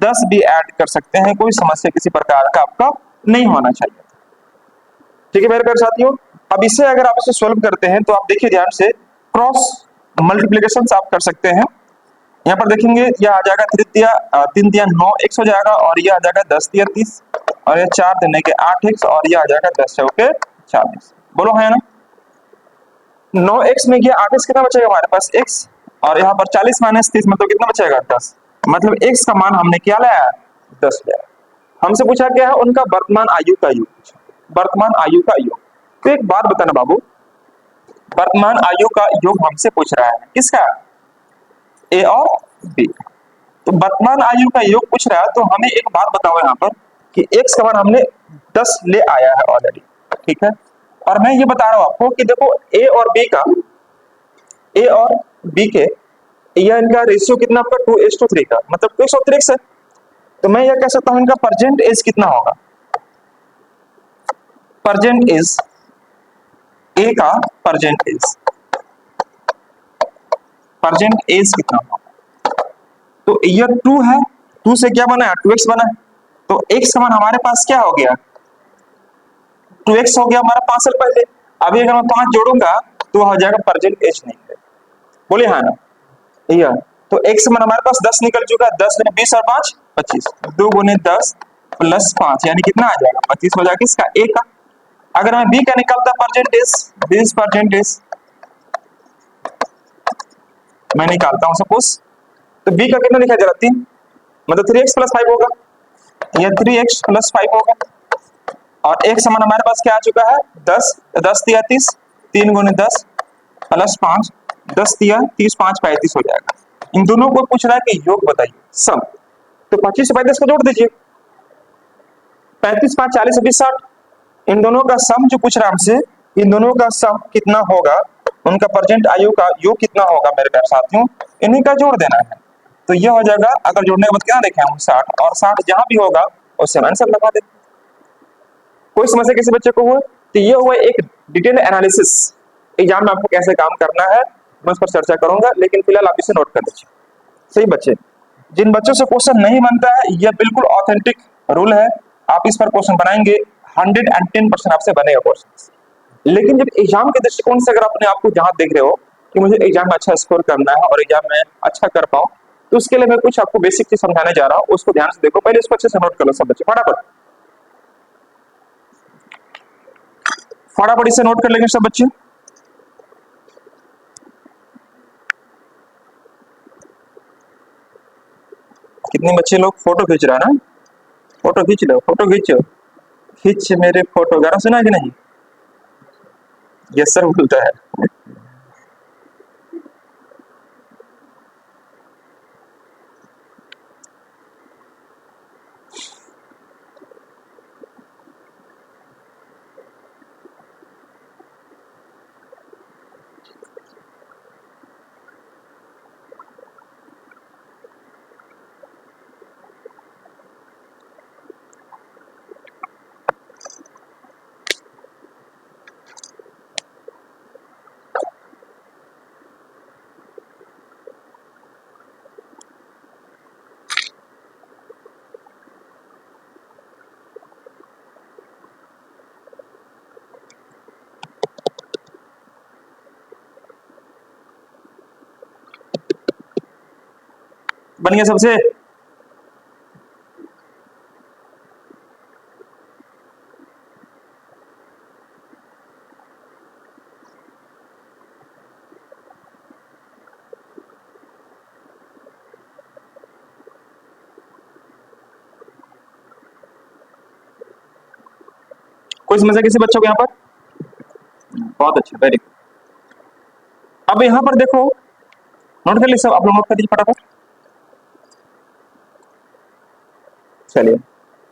10 भी ऐड कर सकते हैं, कोई समस्या किसी प्रकार का आपका नहीं होना चाहिए। ठीक है मेरे प्यारे साथियों, अब इसे अगर आप इसे सोल्व करते हैं तो आप देखिए ध्यान से, क्रॉस मल्टीप्लीकेशन आप कर सकते हैं। यहाँ पर देखेंगे यह आ जाएगा 3 दिया 9 x हो जाएगा, और यह आ जाएगा 10 दिया 30, और यह 4 देने के 8x, और यह आ जाएगा 10 चौके 40। बोलो है ना। 9x में गया 8x, कितना बचेगा हमारे पास x, और यहाँ पर 40 माइनस 30 मतलब कितना बचेगा 10, मतलब x का मान हमने क्या लाया 10 लिया। हमसे पूछा क्या है उनका वर्तमान आयु का योग, वर्तमान आयु का योग। तो एक बात बताना बाबू, वर्तमान आयु का योग हमसे पूछ रहा है किसका, ए और बी। तो वर्तमान आयु का योग पूछ रहा है, तो हमें एक बात बताओ यहाँ पर कि x का मान हमने 10 ले आया है ऑलरेडी, ठीक है। और मैं ये बता रहा हूं आपको कि देखो ए और बी के यह इनका रेशियो कितना आपका 2:3 का, मतलब 2:3 है। तो मैं यह कह सकता हूं इनका प्रेजेंट एज कितना होगा, प्रेजेंट एज ए का प्रेजेंट एज कितना होगा। तो ईयर 2 है, 2 से क्या बना है 2x बना है। तो x का मान हमारे पास क्या हो गया 2x हो गया हमारा 5 साल पहले। अभी अगर मैं 5 जोड़ूंगा तो हो जाएगा प्रेजेंट एज नहीं है, बोलिए हाँ ना ईयर। तो x का मान हमारे पास 10 निकल चुका है, 10 गुने 20 और 5 25, 2 गुने 10 प्लस 5 यानी कितना आ जाएगा 25 हो जाएगा इसका a का। अगर मैं b का निकालता परसेंटेज, दिस परसेंटेज मैं निकालता हूं सपोज, तो b का कितना लिखा जरा 3, मतलब 3x प्लस 5 होगा, यह 3x प्लस 5 होगा। और एक समान हमारे पास क्या आ चुका है 10, 10 दिया 30, 3 गुने 10 प्लस 5, 10 दिया 30, 5 35 हो जाएगा। इन दोनों को पूछ रहा है कि योग बताइए सम। तो 25 से 35 को जोड़ दीजिए, 35 5 40 20 60। इन दोनों का सम जो पूछ रहा है हमसे, इन दोनों का सम कितना होगा, उनका प्रेजेंट आयु का योग कितना होगा मेरे प्यारे साथियों, इन्हीं का जोड़ देना है। तो ये हो जाएगा, अगर जोड़ने के बाद क्या देखें हम 60, और 60 जहां भी होगा उससे आंसर लगा दें। कोई समस्या किसी बच्चे को हो तो ये हुआ एक डिटेल एनालिसिस, एग्जाम में आपको कैसे काम करना है मैं उस पर चर्चा करूंगा, लेकिन फिलहाल आप इसे नोट कर लीजिए। सही बच्चे, जिन बच्चों से क्वेश्चन नहीं बनता है यह बिल्कुल ऑथेंटिक रूल है, आप इस पर क्वेश्चन बनाएंगे 110% आपसे बनेगा क्वेश्चन। लेकिन जब एग्जाम के दृष्टिकोण से अगर अपने आप को जहां देख रहे हो कि मुझे एग्जाम में अच्छा स्कोर करना है और एग्जाम में अच्छा कर पाऊं, तो उसके लिए मैं कुछ आपको बेसिक चीज समझाने जा रहा हूं, उसको ध्यान से देखो। पहले इसको अच्छे से नोट कर लो सब बच्चे, फटाफट फटाफट इसे नोट कर लेंगे सब बच्चे। कितने बच्चे लोग फोटो खींच रहा है ना, फोटो खींच लो, फोटो खींचो, खींच मेरे फोटो, गाना सुना कि नहीं, यस सर बोलता है। बन गया सबसे, कोई समस्या किसी बच्चों को यहाँ पर, बहुत अच्छा वेरी गुड। अब यहाँ पर देखो, नोट कर ली सब, आप लोग नोट कर दीजिए फटाफट। चलिए,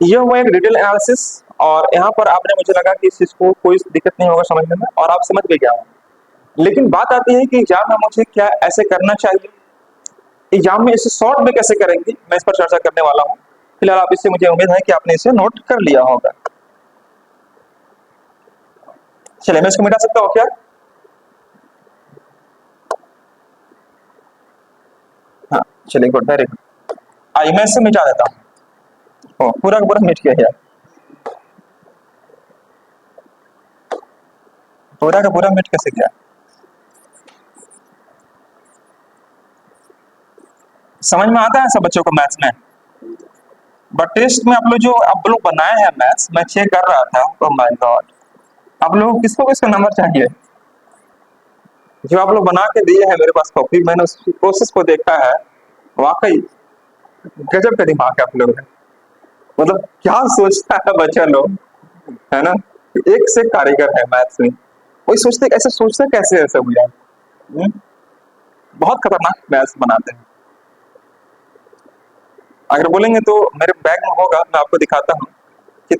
ये हुआ एक डिटेल एनालिसिस, और यहाँ पर आपने, मुझे लगा कि इस चीज को कोई दिक्कत नहीं होगा समझने में, और आप समझ भी गया होंगे। लेकिन बात आती है कि एग्जाम में मुझे क्या ऐसे करना चाहिए, एग्जाम में इसे शॉर्ट में कैसे करेंगे, मैं इस पर चर्चा करने वाला हूँ। फिलहाल आप इससे, मुझे उम्मीद है कि आपने इसे नोट कर लिया होगा। चलिए, मैं इसको मिटा सकता हूँ क्या? हाँ, चलिए, गुड, वेरी गुड। आइए मैं इसे मिटा देता हूँ। पूरा का पूरा मिट गया यार, पूरा का पूरा मिट कैसे गया? समझ में आता है सब बच्चों को मैथ्स में? बट टेस्ट में आप लोग बनाए हैं मैथ्स, मैं चेक कर रहा था, ओह माय गॉड, आप लोगों को किसको किसका नंबर चाहिए? जो आप लोग बना के दिए हैं मेरे पास कॉपी, मैंने उस प्रोसेस को देखा है, वाकई गजब का दिमाग है आप लोगों का। मतलब क्या सोचता है बच्चा लोग, है ना? एक से कारीगर है मैथ्स में, कोई सोचते ऐसे, सोचते कैसे ऐसा हुआ? हम्म, बहुत खतरनाक मैथ्स बनाते हैं। अगर बोलेंगे तो मेरे बैग में होगा, मैं आपको दिखाता हूँ।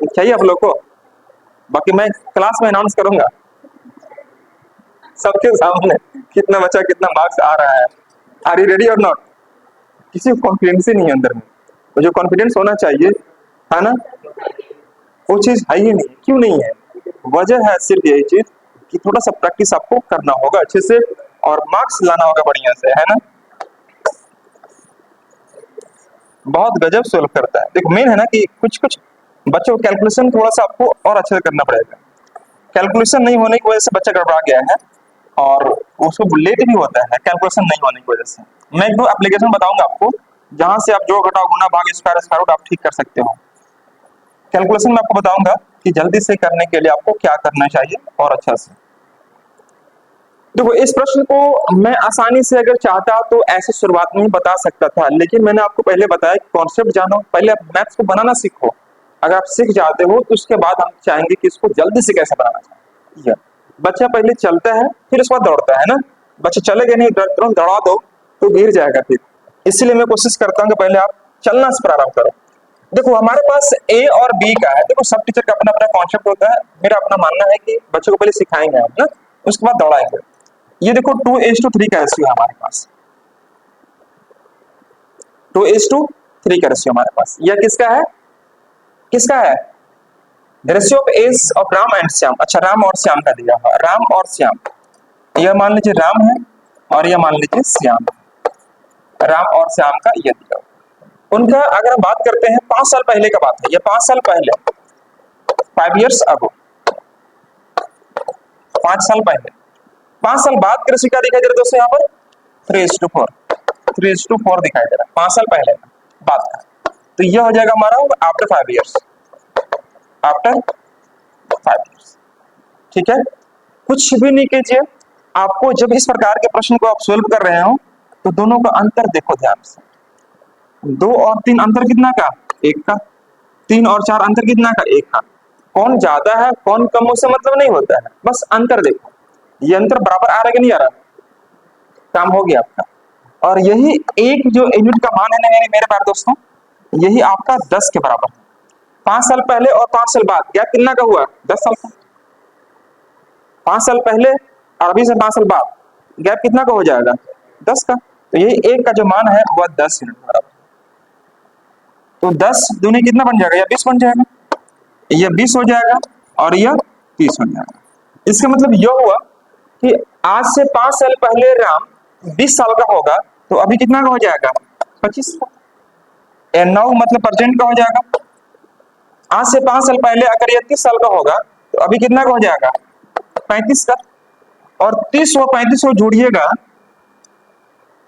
चाहिए आप लोग को? बाकी मैं क्लास में अनाउंस करूंगा सबके सामने, कितना बच्चा कितना मार्क्स आ रहा है। आर यू रेडी और नॉट? किसी को कॉन्फिडेंस ही नहीं है अंदर में, तो जो कॉन्फिडेंस होना चाहिए, है ना, वो चीज है ही नहीं। क्यों नहीं है? वजह है सिर्फ यही चीज कि थोड़ा सा प्रैक्टिस आपको करना होगा अच्छे से, और मार्क्स लाना होगा बढ़िया से, है ना? बहुत गजब सोल्व करता है। देखो, मेन है ना कि कुछ कुछ बच्चों को कैलकुलेशन थोड़ा सा आपको और अच्छे से करना पड़ेगा। कैलकुलेशन नहीं होने की वजह से बच्चा गड़बड़ा गया है, और उसको लेट भी होता है कैलकुलेशन नहीं होने की वजह से। मैं एक दो एप्लीकेशन बताऊंगा आपको, जहां से आप जोड़ घटाव गुना भाग स्क्वायर स्क्वायर रूट आप ठीक कर सकते हो। कैलकुलेशन में आपको बताऊंगा कि जल्दी से करने के लिए आपको क्या करना चाहिए और अच्छा से। देखो, इस प्रश्न को मैं आसानी से अगर चाहता तो ऐसे शुरुआत में ही बता सकता था, लेकिन मैंने आपको पहले बताया कि कॉन्सेप्ट जानो, पहले आप मैथ्स को बनाना सीखो। अगर आप सीख जाते हो तो उसके बाद हम चाहेंगे कि इसको जल्दी से कैसे बनाना चाहिए। बच्चा पहले चलता है, फिर उसके बाद दौड़ता है ना। बच्चा चलेगा नहीं, तुरंत दौड़ा दो तो गिर जाएगा फिर। इसलिए मैं कोशिश करता हूँ कि पहले आप चलना से प्रारंभ करो। देखो, हमारे पास ए और बी का है। देखो, सब टीचर का अपना अपना कॉन्सेप्ट होता है। मेरा अपना मानना है कि बच्चों को पहले सिखाएंगे हम ना, उसके बाद दौड़ाएंगे। ये देखो, 2:3 का रेशियो है हमारे पास, 2:3 का रेशियो हमारे पास। यह किसका है? किसका है? Ratio of age of Ram and Shyam. अच्छा, राम और श्याम का दिया हुआ, राम और श्याम। यह मान लीजिए राम है, और यह मान लीजिए श्याम है। राम और श्याम का यह दिया हुआ। उनका अगर हम बात करते हैं, 5 साल पहले का बात है, यह 5 साल पहले, 5 years अगो, 5 साल पहले। 5 साल बाद का रेशियो क्या दिखाई दे रहा है दोस्तों? यहाँ पर 3:4, 3:4 दिखाई दे रहा है, 5 साल पहले का, बात का। तो यह हो जाएगा हमारा आफ्टर 5 years, आफ्टर 5 years। ठीक है, कुछ भी नहीं कीजिए। आपको जब इस प्रकार के प्रश्न को आप सोल्व कर रहे हो, तो दोनों का अंतर देखो ध्यान से। 2 और 3 अंतर कितना का? 1 का। 3 और 4 अंतर कितना का? 1 का। कौन ज्यादा है कौन कम, उससे मतलब नहीं होता है, बस अंतर देखो। ये अंतर बराबर आ रहा है कि नहीं आ रहा? काम हो गया आपका। और यही एक जो यूनिट का मान है ना मेरे प्यारे दोस्तों, यही आपका 10 के बराबर है। 5 साल पहले और 5 साल बाद गैप कितना का हुआ? 10 साल का। 5 साल पहले और अभी से 5 साल बाद गैप कितना का हो जाएगा? 10 का। तो यही एक का जो मान है वह 10 यूनिट के बराबर। तो 10 दूनी कितना बन जाएगा? यह 20 बन जाएगा, यह 20 हो जाएगा, और यह 30 हो जाएगा। इसका मतलब यह हुआ कि आज से 5 साल पहले राम 20 साल का होगा, तो अभी कितना का हो जाएगा? 25 का। एंड नाउ मतलब प्रेजेंट का हो जाएगा। आज से 5 साल पहले अगर ये 30 साल का होगा, तो अभी कितना का हो जाएगा? 35 का। और 30 और 35 को जोड़िएगा,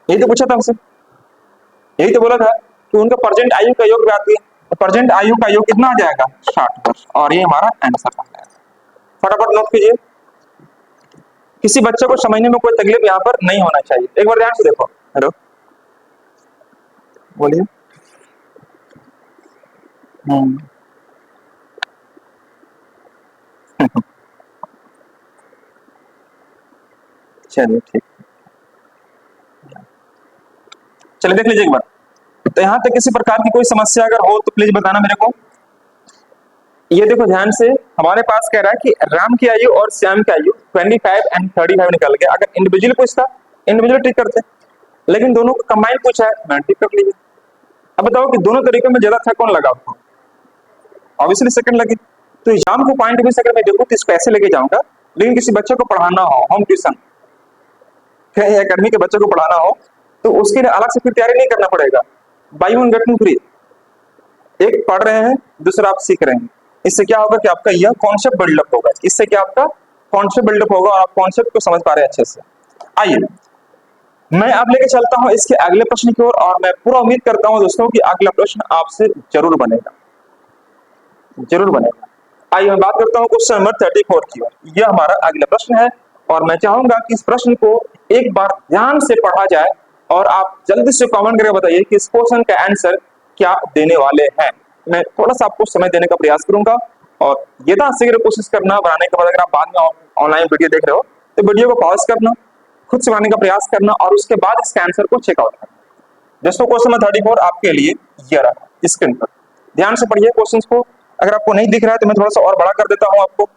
यही तो पूछा था हमसे, यही तो बोला था कि उनका प्रेजेंट आयु का योग ज्ञात है। तो प्रेजेंट आयु का योग कितना आ जाएगा? 60 वर्ष। और ये हमारा आंसर आ जाएगा। फटाफट नोट कीजिए। किसी बच्चे को समझने में कोई तकलीफ यहाँ पर नहीं होना चाहिए। एक बार ध्यान से देखो। हेलो, बोलिए। हम्म। चलिए, ठीक। चलिए देख लीजिए एक बार। तो यहाँ तक किसी प्रकार की कोई समस्या अगर हो तो प्लीज बताना मेरे को। ये देखो ध्यान से, हमारे पास कह रहा है कि राम की आयु और श्याम की आयु 25 एंड 35 निकल गया। अगर इंडिविजुअल पूछता इंडिविजुअल ट्रीट करते, लेकिन दोनों को कंबाइन पूछा है, मैं ट्रीट कर लीजिए। अब बताओ कि दोनों तरीकों में ज्यादा अच्छा कौन लगा आपको? ऑब्वियसली सेकंड लगी। तो एग्जाम को पॉइंट भी से अगर मैं देखूं तो इसको ऐसे लेके जाऊंगा, लेकिन किसी बच्चे को पढ़ाना हो होम ट्यूशन, कहीं एकेडमी के बच्चे को पढ़ाना हो, तो उसके लिए अलग से फिर तैयारी नहीं करना पड़ेगा। By one get one free, एक पढ़ रहे हैं, दूसरा आप सीख रहे हैं। इससे क्या होगा कि आपका यह कॉन्सेप्ट बिल्डअप होगा, इससे क्या आपका कॉन्सेप्ट बिल्डअप होगा और आप कॉन्सेप्ट को समझ पा रहे हैं अच्छे से। आइए मैं आप लेके चलता हूं इसके अगले प्रश्न की ओर, और मैं पूरा उम्मीद करता हूं दोस्तों कि अगला प्रश्न आपसे जरूर बनेगा, जरूर बनेगा। आइए मैं बात करता हूं क्वेश्चन नंबर 34 की ओर। यह हमारा अगला प्रश्न है और मैं चाहूंगा कि इस प्रश्न को एक बार ध्यान से पढ़ा जाए और आप जल्दी से कमेंट करके बताइए कि इस क्वेश्चन का आंसर क्या देने वाले हैं। मैं थोड़ा सा आपको समय देने का प्रयास करूंगा और यथाशीघ्र कोशिश करना बनाने के बाद, अगर आप बाद में ऑनलाइन वीडियो देख रहे हो तो वीडियो को पॉज करना, खुद से बनाने का प्रयास करना और उसके बाद इसके आंसर को चेकआउट करना। दोस्तों क्वेश्चन नंबर 34 आपके लिए यह रहा स्क्रीन पर, ध्यान से पढ़िए क्वेश्चंस को। अगर आपको नहीं दिख रहा है तो मैं थोड़ा सा और बड़ा कर देता हूं, आपको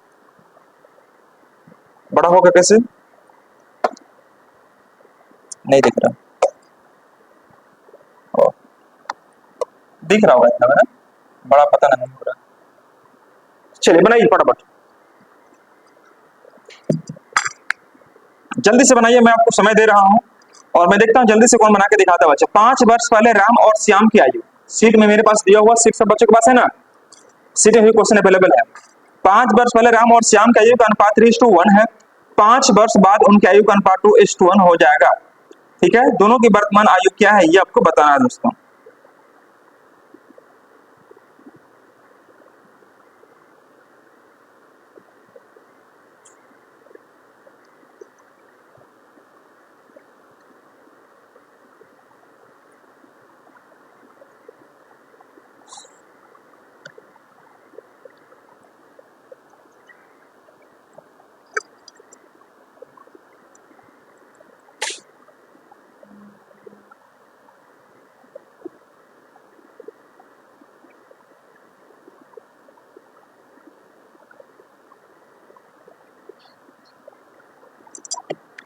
बड़ा होगा कैसे, नहीं दिख रहा, ओ, दिख रहा होगा इतना, बड़ा पता नहीं हो रहा। चलिए बनाइए फटाफट, जल्दी से बनाइए, मैं आपको समय दे रहा हूं और मैं देखता हूं जल्दी से कौन बना के दिखाता है बच्चा। 5 वर्ष पहले राम और श्याम की आयु, सीट में मेरे पास दिया हुआ, सीट सब बच्चों के पास है ना, सीट में भी क्वेश्चन अवेलेबल है। 5 वर्ष पहले राम और श्याम की आयु का अनुपात 3:1 है। 5 वर्ष बाद उनकी आयु का अनुपात 2:1 हो जाएगा। ठीक है, दोनों की वर्तमान आयु क्या है ये आपको बताना है दोस्तों।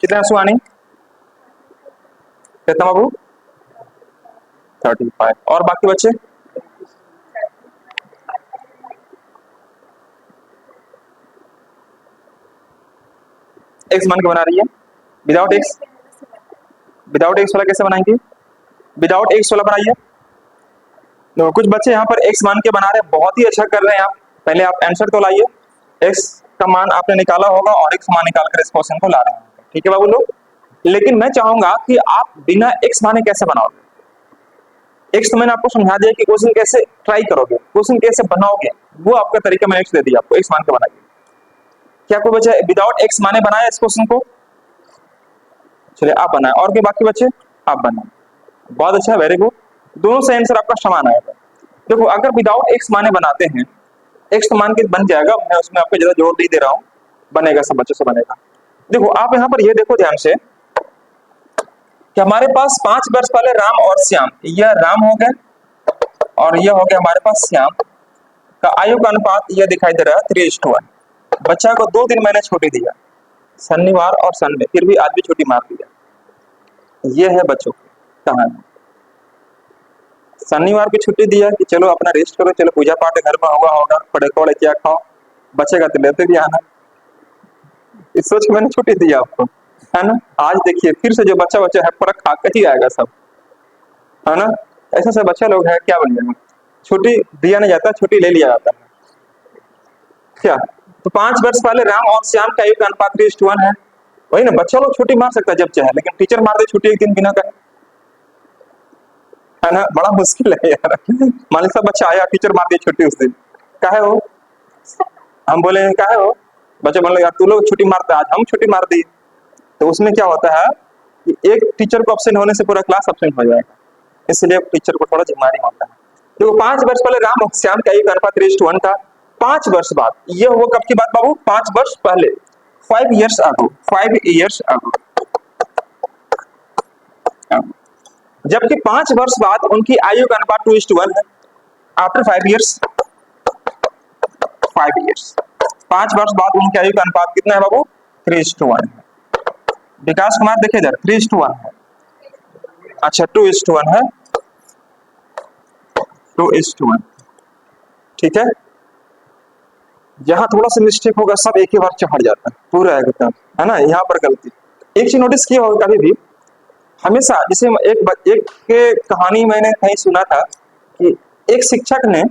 कितने आंसू आने, कितना बाबू? 35। और बाकी बच्चे? एक्स मान के बना रही है, विदाउट एक्स, विदाउट एक्स वाला कैसे बनाएंगे? विदाउट एक्स वाला बनाइए। तो कुछ बच्चे यहाँ पर एक्स मान के बना रहे हैं, बहुत ही अच्छा कर रहे हैं आप। पहले आप आंसर तो लाइए, एक्स का मान आपने निकाला होगा और एक्स मान निकाल कर इस क्वेश्चन को ला रहे हैं। ठीक है बाबू लोग, लेकिन मैं चाहूंगा कि आप बिना एक्स माने कैसे बनाओगे। एक्स तो मैंने आपको समझा दिया कि क्वेश्चन कैसे ट्राई करोगे, क्वेश्चन कैसे बनाओगे, वो आपका तरीका मैंने एक्स दे दिया आपको, एक्स मान के बनाइए। क्या कोई बच्चा विदाउट एक्स माने बनाया इस क्वेश्चन को? चलिए आप बनाए, और भी बाकी बच्चे आप बनाए, बहुत अच्छा, वेरी गुड। दोनों से आंसर आपका समान आएगा। देखो अगर विदाउट एक्स माने बनाते हैं, एक्स तो मान के बन जाएगा, मैं उसमें आपको ज्यादा जोर नहीं दे रहा हूँ, बनेगा, सब बच्चों से बनेगा। देखो आप यहाँ पर ये देखो ध्यान से कि हमारे पास 5 वर्ष पहले राम और श्याम, यह राम हो गए और यह हो गया हमारे पास श्याम का आयु का अनुपात यह दिखाई दे रहा है 3:1। बच्चा को 2 दिन मैंने छुट्टी दिया, शनिवार और संडे, फिर भी आज भी छुट्टी मार दिया। यह है बच्चों की कहानी। शनिवार की छुट्टी दिया कि चलो अपना रेस्ट करो, चलो पूजा पाठ घर में हुआ होगा, पड़े कोड़े क्या खाओ, बचेगा तो लेते भी आना, इस सोच के मैंने छुट्टी दी आपको, है ना। आज देखिए फिर से जो बच्चा है पूरा खा कर ही आएगा सब, है ना। ऐसे सब बच्चा लोग है, क्या बनेगा, छुट्टी दिया नहीं जाता, छुट्टी ले लिया जाता है क्या। तो 5 वर्ष पहले राम और श्याम का आयु का अनुपात 3:1 है। वही ना, बच्चा लोग छुट्टी मार सकता है जब चाहे, लेकिन टीचर मार दे छुट्टी एक दिन बिना कहे, है ना, बड़ा मुश्किल है यार। मान लीजिए बच्चा आया, टीचर मार दी छुट्टी उस दिन, काहे हो, हम बोले काहे हो, बच्चे बोले यार तू लोग छुट्टी मारता, आज हम छुट्टी मार दी। तो उसमें क्या होता है कि एक टीचर को अब्सेंट होने से पूरा क्लास अब्सेंट हो जाएगा, इसलिए टीचर को थोड़ा जिम्मेदारी होता है। देखो 5 वर्ष पहले राम और श्याम का आयु का अनुपात 3:1 था। 5 वर्ष बाद, ये हुआ कब की बात बाबू? 5 वर्ष पहले, 5 years ago, 5 years ago। जबकि 5 वर्ष बाद उनकी आयु का अनुपात 2:1 है। आफ्टर 5 ईयर्स, 5 ईयर्स, 5 वर्ष बाद उनकी आयु का अनुपात कितना है बाबू? 3:1 है। विकास कुमार देखिए इधर 3:1 है। अच्छा 2:1 है, 2:1, ठीक है। यहाँ थोड़ा सा मिस्टेक होगा, सब एक ही बार चढ़ जाता है पूरा एकदम, है ना, यहाँ पर गलती। एक चीज नोटिस किया होगा कभी भी, हमेशा जैसे एक के कहानी मैंने कहीं सुना था कि एक शिक्षक ने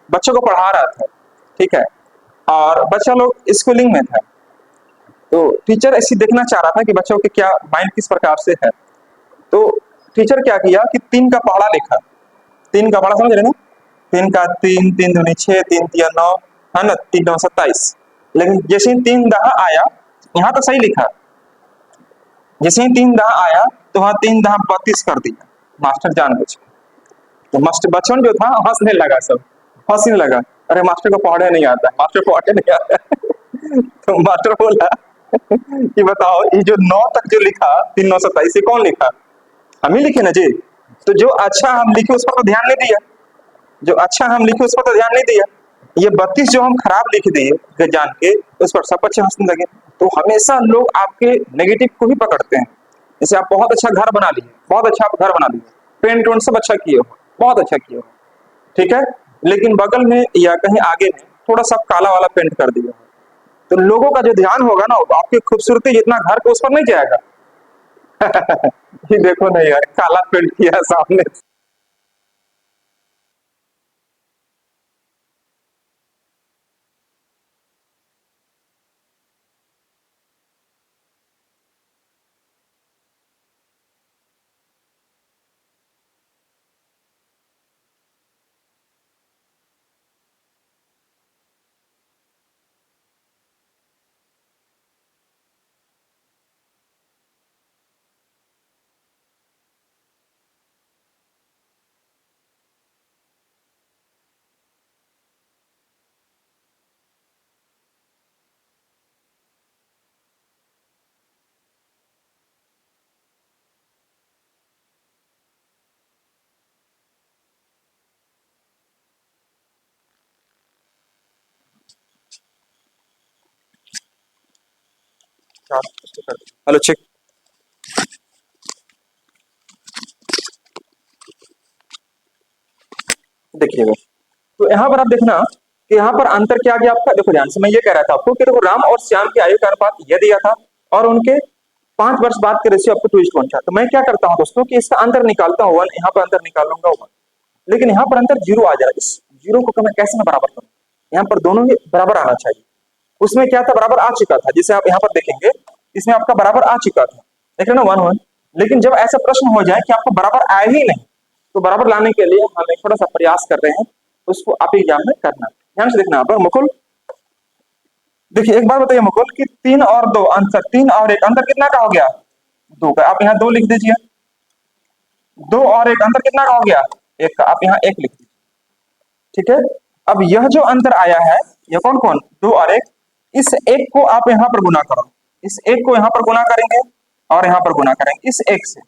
बच्चों को पढ़ा रहा था, ठीक है, और बच्चा लोग स्कूलिंग में था, तो टीचर ऐसी देखना चाह रहा था कि बच्चों के क्या माइंड किस प्रकार से है। तो टीचर क्या किया कि 3 का पहाड़ा लिखा, 3 का पहाड़ा समझ रहे ना, 3 का 3, 3 दूनी 6, 3 तिया 9, है ना, 3 9 27। लेकिन जैसे ही 3 दहा आया, यहाँ तो सही लिखा, जैसे ही 3 दहा आया तो वहां 3 दहा 32 कर दिया मास्टर जानबूझ के। तो मास्टर बचपन जो था हंसने लगा, सब हंसने लगा, अरे मास्टर को पढ़े नहीं आता, मास्टर को पढ़े नहीं आता। तो मास्टर बोला कि बताओ ये जो 9 तक जो लिखा 3 9 27 ये कौन लिखा? हम ही लिखे ना जी। तो जो अच्छा हम लिखे उस पर तो ध्यान नहीं दिया, जो अच्छा हम लिखे उस पर तो ध्यान नहीं दिया। ये 32 जो हम खराब लिख दिए जान के, उस पर सब बच्चे हंसने लगे। तो हमेशा लोग आपके नेगेटिव को ही पकड़ते हैं। जैसे आप बहुत अच्छा घर बना लिए, बहुत अच्छा आप घर बना लिए, पेंट वेंट सब अच्छा किए हो, बहुत अच्छा किए हो, ठीक है, लेकिन बगल में या कहीं आगे में थोड़ा सा काला वाला पेंट कर दिया, तो लोगों का जो ध्यान होगा ना आपकी खूबसूरती जितना घर को उस पर नहीं जाएगा। ये देखो नहीं यार, काला पेंट किया है सामने। हेलो चेक, देखिएगा, तो यहाँ पर आप देखना कि यहाँ पर अंतर क्या आ गया आपका। देखो ध्यान से, मैं ये कह रहा था आपको कि देखो राम और श्याम की आयु का अनुपात ये दिया था और उनके 5 वर्ष बाद के रेशियो आपको 2:1 था। तो मैं क्या करता हूँ दोस्तों कि इसका अंतर निकालता हूँ 1, यहाँ पर अंतर निकाल लूंगा 1, लेकिन यहाँ पर अंतर 0 आ जाएगा। इस 0 को मैं कैसे मैं बराबर करूँ? यहाँ पर दोनों ही बराबर आना चाहिए। उसमें क्या था, बराबर आ चुका था, जिसे आप यहाँ पर देखेंगे इसमें आपका बराबर आ चुका था, देख रहे ना 1 1। लेकिन जब ऐसा प्रश्न हो जाए कि आपको बराबर आए ही नहीं, तो बराबर लाने के लिए हम एक थोड़ा सा प्रयास कर रहे हैं, उसको आप एग्जाम में करना। ध्यान से देखना पर मुकुल, देखिए एक बार बताइए मुकुल कि 3 और 2 अंतर, 3 और 1 अंतर कितना का हो गया? 2 का। आप यहाँ 2 लिख दीजिए, 2 और 1 अंतर कितना का हो गया? 1 का। आप यहाँ 1 लिख दीजिए, ठीक है। अब यह जो अंतर आया है, यह कौन कौन, 2 और 1, इस 1 को आप यहाँ पर गुना करो, इस 1 को यहाँ पर गुना करेंगे और यहाँ पर गुना करेंगे इस 1 से,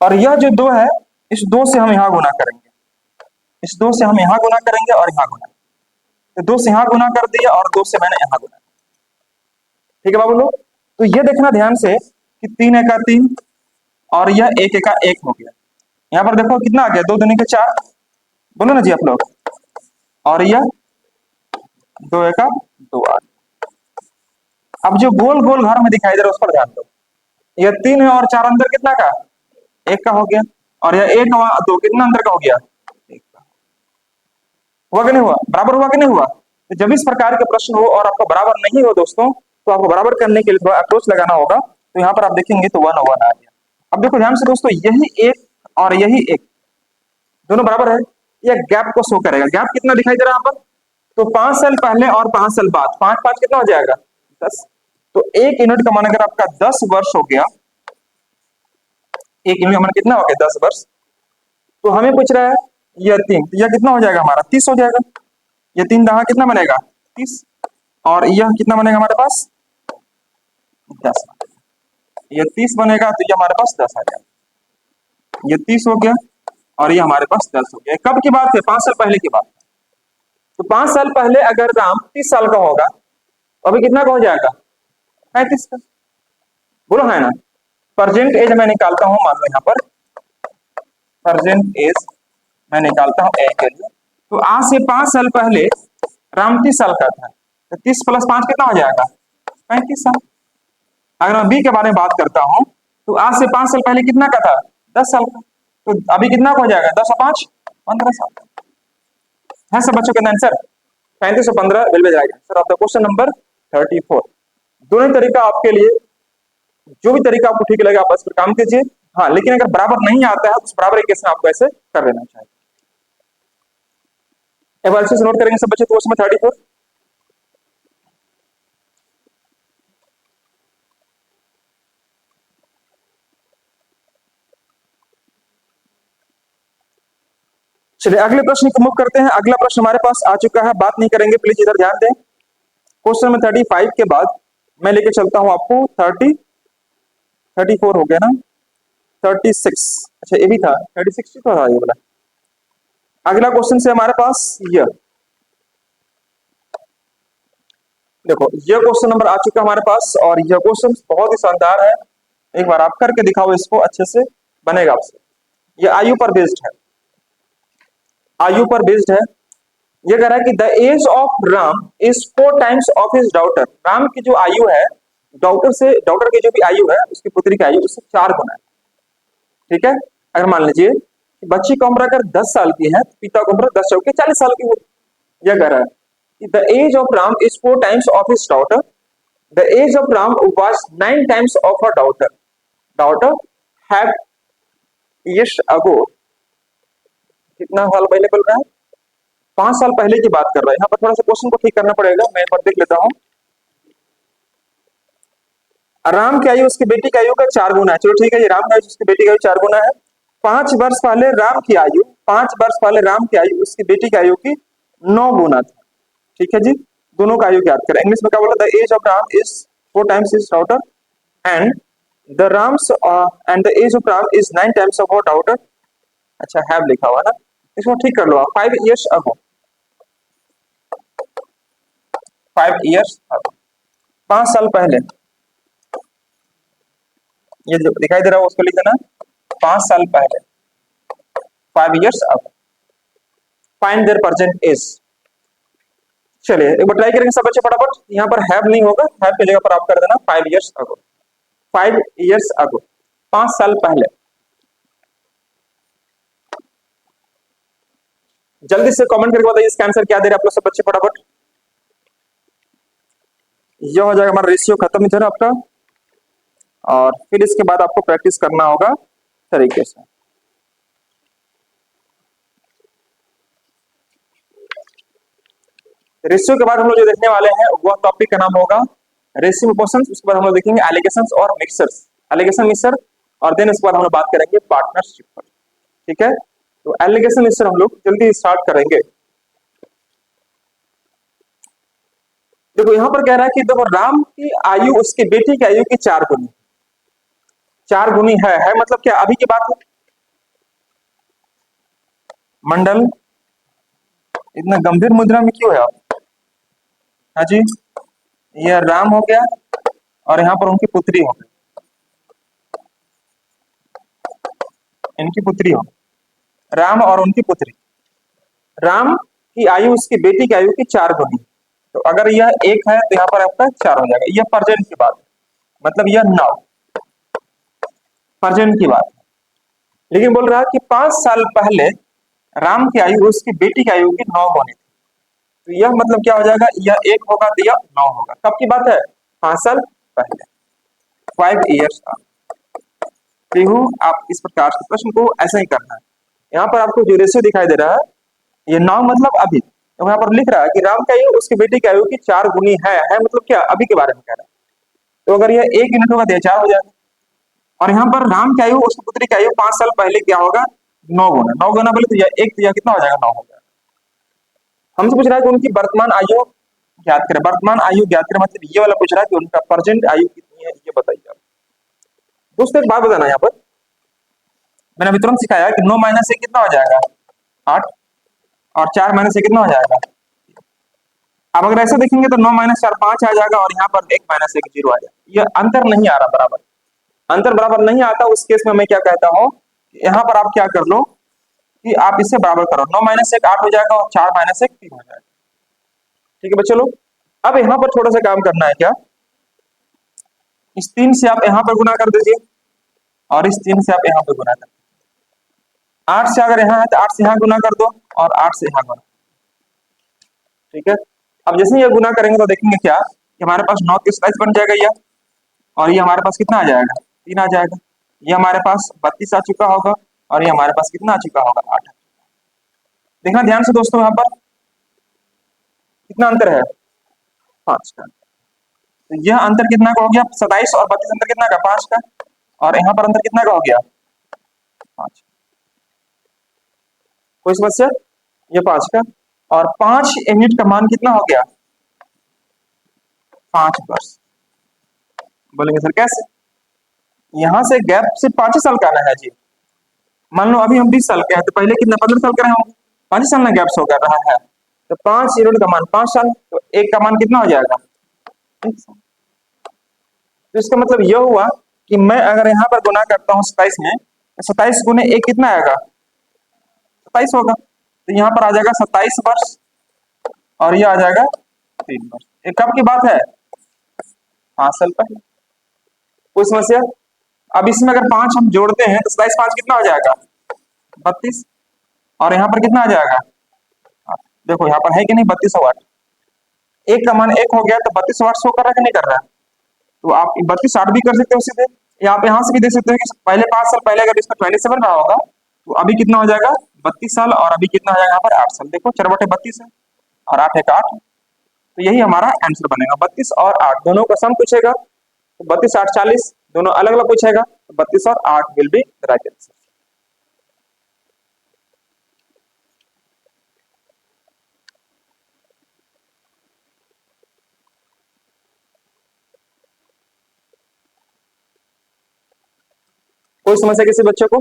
और यह जो 2 है इस 2 से हम यहाँ गुना करेंगे, इस 2 से हम यहाँ गुना करेंगे और यहाँ गुना, तो 2 से यहाँ गुना कर दिया और 2 से मैंने यहाँ गुना, ठीक है बाबू लोग। तो ये देखना ध्यान से कि 3 एका 3 और यह 1 एका 1 हो गया। यहाँ पर देखो कितना आ गया, 2 दूनी के 4, बोलो ना जी आप लोग, और यह 2 एका 2 आ गया। अब जो गोल गोल घर में दिखाई दे रहा है उस पर ध्यान दो, यह 3 है और 4 अंतर कितना का, 1 का हो गया, और यह 1 2 कितना अंतर का हो गया, 1 का। हुआ कि नहीं हुआ, बराबर हुआ कि नहीं हुआ? तो जब इस प्रकार के प्रश्न हो और आपको बराबर नहीं हो दोस्तों, तो आपको बराबर करने के लिए थोड़ा अप्रोच लगाना होगा। तो यहाँ पर आप देखेंगे तो 1 1 आ गया। अब देखो ध्यान से दोस्तों, यही 1 और यही 1 दोनों बराबर है, यह गैप को शो करेगा। गैप कितना दिखाई दे रहा है यहाँ पर, तो 5 साल पहले और 5 साल बाद, 5 5 कितना हो जाएगा, 10। तो 1 यूनिट का मान अगर आपका 10 वर्ष हो गया, 1 यूनिट का मान कितना हो गया, 10 वर्ष। तो हमें पूछ रहा है यह 3, तो यह कितना हो जाएगा हमारा, 30 हो जाएगा। ये 3 दहा कितना बनेगा, 30, और यह कितना बनेगा हमारे पास, 10। ये 30 बनेगा तो ये हमारे पास 10 आ जाएगा। ये 30 हो गया और ये हमारे पास 10 हो गया। कब की बात है? 5 साल पहले की बात। तो 5 साल पहले अगर राम 30 साल का होगा तो अभी कितना का हो जाएगा? 35 का। बोलो है ना। प्रेजेंट एज मैं निकालता हूं, मान लो यहाँ पर प्रेजेंट एज मैं निकालता हूं ए के लिए। तो आज से 5 साल पहले राम 30 साल का था, तो 30 प्लस 5 कितना हो जाएगा? 35 साल। अगर मैं बी के बारे में बात करता हूं तो आज से 5 साल पहले कितना का था? 10 साल का। तो अभी कितना का हो जाएगा? 10 और 5 15 साल है। सब बच्चों का आंसर 35 और 15 will be right answer of the question number 34। दोनों तरीका आपके लिए, जो भी तरीका आपको ठीक लगे आप बस पर काम कीजिए। हाँ, लेकिन अगर बराबर नहीं आता है तो उस बराबर केस में आपको ऐसे कर लेना चाहिए। एक बार अच्छे से नोट करेंगे सब बच्चे क्वेश्चन में 34। चलिए अगले प्रश्न को मूव करते हैं। अगला प्रश्न हमारे पास आ चुका है, बात नहीं करेंगे, प्लीज इधर ध्यान दें। क्वेश्चन में 35 के बाद मैं लेके चलता हूं आपको 34 हो गया ना, 36। अच्छा ये भी था 36 तो था ये वाला। अगला क्वेश्चन से हमारे पास ये देखो, ये क्वेश्चन नंबर आ चुका है हमारे पास और यह क्वेश्चन बहुत ही शानदार है। एक बार आप करके दिखाओ इसको, अच्छे से बनेगा आपसे। ये आयु पर बेस्ड है, आयु पर बेस्ड है। ये कह रहा है कि the age of Ram is 4 times of his daughter. Ram की जो आयु है, डॉटर की जो भी आयु है, उसकी पुत्री की आयु उससे 4 गुना है। ठीक है। अगर मान लीजिए कि बच्ची की उम्र अगर 10 साल की है तो पिता की उम्र 10 चौके 40 साल की होगी। यह कह रहा है कि the age of Ram is 4 times of his daughter. The age of Ram was 9 times of her daughter. Daughter had years ago. कितना साल पहले बोल रहा है? 5 साल पहले की बात कर रहा है। यहाँ पर थोड़ा सा क्वेश्चन को ठीक करना पड़ेगा, मैं एक बार देख लेता हूँ। राम की आयु उसकी बेटी की आयु का 4 गुना है। चलो ठीक है, ये राम की आयु उसकी बेटी की आयु 4 गुना है। 5 वर्ष पहले राम की आयु, 5 वर्ष पहले राम की आयु उसकी बेटी की आयु की 9 गुना थी। ठीक है जी, दोनों का आयु ज्ञात करें। इंग्लिश में क्या बोला? The age of Ram is 4 times his daughter and the Ram's and the age of Ram is 9 times of her daughter. अच्छा हैव लिखा हुआ ना, इसको ठीक कर लो आप। 5 इयर्स अगो, 5 इयर्स अगो, 5 साल पहले। ये जो दिखाई दे रहा है उसको लिख देना 5 साल पहले, 5 years ago. Find their present age. चलिए एक बार ट्राई करेंगे सब बच्चे फटाफट। यहाँ पर हैव नहीं होगा, हैव की जगह पर आप कर देना 5 इयर्स अगो। 5 इयर्स अगो, 5 साल पहले। जल्दी से कमेंट करके बताइए इसका आंसर क्या दे रहे हैं आप लोग सब बच्चे फटाफट। ये हो जाएगा हमारा रेशियो खत्म इधर आपका, और फिर इसके बाद आपको प्रैक्टिस करना होगा तरीके से। रेशियो के बाद हम लोग जो देखने वाले हैं वह टॉपिक का नाम होगा रेशियो क्वेश्चंस। उसके बाद हम लोग देखेंगे एलिगेशंस और मिक्सर्स, एलिगेशन मिक्सर, और देन उसके बाद हम लोग बात करेंगे पार्टनरशिप पर। ठीक है, तो एलिगेशन मिक्सर हम लोग जल्दी स्टार्ट करेंगे। देखो यहाँ पर कह रहा है कि देखो राम की आयु उसकी बेटी की आयु की 4 गुनी, 4 गुनी है मतलब क्या? अभी की बात है। मंडल इतना गंभीर मुद्रा में क्यों है आप? हाँ जी, ये राम हो गया और यहाँ पर उनकी पुत्री हो गई, इनकी पुत्री हो, राम और उनकी पुत्री। राम की आयु उसकी बेटी की आयु की 4 गुनी। तो अगर यह 1 है तो यहाँ पर आपका 4 हो जाएगा। यह प्रेजेंट की बात है, मतलब यह नाउ प्रेजेंट की बात है। लेकिन बोल रहा है कि 5 साल पहले राम की आयु उसकी बेटी की आयु की 9 गुनी थी। तो यह मतलब क्या हो जाएगा? यह 1 होगा तो यह 9 होगा। कब की बात है? 5 साल पहले, 5 इयर्स। आप इस प्रकार से प्रश्न को ऐसा ही करना है। यहाँ पर आपको जो रेशियो दिखाई दे रहा है, ये 9 मतलब अभी, तो यहाँ पर लिख रहा है कि राम की आयु उसकी बेटी की आयु की 4 गुनी है मतलब क्या? अभी के बारे में कह रहा है। तो अगर यह 1 यूनिट होगा तो यह 4 हो जाएगा। और यहाँ पर राम की आयु उसकी पुत्री की आयु 5 साल पहले क्या होगा? 9 गुना। 9 गुना बोले तो यह 1 तो यह कितना हो जाएगा? 9 हो जाएगा। हमसे पूछ रहा है कि उनकी वर्तमान आयु ज्ञात करें। वर्तमान आयु ज्ञात करें मतलब ये वाला पूछ रहा है कि उनका प्रेजेंट आयु कितनी है, ये बताइए आप। दोस्तों एक बात बताना यहाँ पर, मैंने अभी तुरंत सिखाया कि 9 माइनस 1 कितना हो जाएगा 8, और 4 माइनस 1 कितना हो जाएगा। अब अगर ऐसे देखेंगे तो 9 माइनस 4 5 आ जाएगा, और यहाँ पर 1 माइनस 1 0 आ जाएगा। यह अंतर नहीं आ रहा बराबर, अंतर बराबर नहीं आता, उस केस में मैं क्या कहता हूँ, यहाँ पर आप क्या कर लो कि आप इसे बराबर करो, 9 माइनस 1 8 हो जाएगा, और 4 माइनस 1 3 हो जाएगा। ठीक है बच्चों लोग, अब यहाँ पर थोड़ा सा काम करना है क्या, इस 3 से आप यहाँ पर गुना कर दीजिए, और इस 3 से आप यहाँ पर गुना कर दीजिए। 8 से अगर यहाँ है तो 8 से यहाँ गुना कर दो, और 8 से यहाँ गुना। ठीक है, अब जैसे ही ये गुना करेंगे तो देखेंगे क्या कि हमारे पास 9 की स्लाइस बन जाएगा यह, और ये हमारे पास कितना आ जाएगा 3 आ जाएगा। ये हमारे पास 32 आ चुका होगा, और ये हमारे पास कितना आ चुका होगा 8। देखना ध्यान से दोस्तों, यहाँ पर कितना अंतर है 5 का। तो यह अंतर कितना का हो गया 27, और 32 अंतर कितना का 5 का, और यहाँ पर अंतर कितना का हो गया 5। कोई समस्या, ये 5 का, और 5 यूनिट का मान कितना हो गया 5 वर्ष। बोलेंगे सर कैसे, यहाँ से गैप सिर्फ 5 ही साल का आना है जी। मान लो अभी हम 20 साल के हैं, तो पहले कितना 15 साल के रहे होंगे, 5 साल ना गैप हो गया रहा है, तो 5 यूनिट का मान 5 साल, तो 1 का मान कितना हो जाएगा 1 साल। तो इसका मतलब यह हुआ कि मैं अगर यहाँ पर गुना करता हूँ 27 में, 27 गुने 1 कितना आएगा 27 होगा, तो यहाँ पर आ जाएगा 27 वर्ष, और ये आ जाएगा 3 वर्ष। ये कब की बात है 5 साल पहले। कोई समस्या, अब इसमें अगर 5 हम जोड़ते हैं तो 27 5 कितना हो जाएगा 32, और यहाँ पर कितना आ जाएगा, देखो यहाँ पर है कि नहीं 32 वाट, 1 का मान 1 हो गया, तो 32 वाट शो कर रहा है कि नहीं कर रहा है। तो आप 32 8 भी कर सकते हो सीधे, या आप यहाँ से भी देख सकते हो कि पहले 5 साल पहले अगर इसका 27 रहा होगा, तो अभी कितना हो जाएगा 32 साल, और अभी कितना हो जाएगा यहाँ पर 8 साल। देखो 4/32 है, और 8 एक 8, तो यही हमारा आंसर बनेगा। 32 और 8 दोनों का सम पूछेगा, तो 32 8 40 दोनों अलग अलग पूछेगा, तो 32 और 8 विल बी राइट आंसर। कोई समस्या किसी बच्चे को,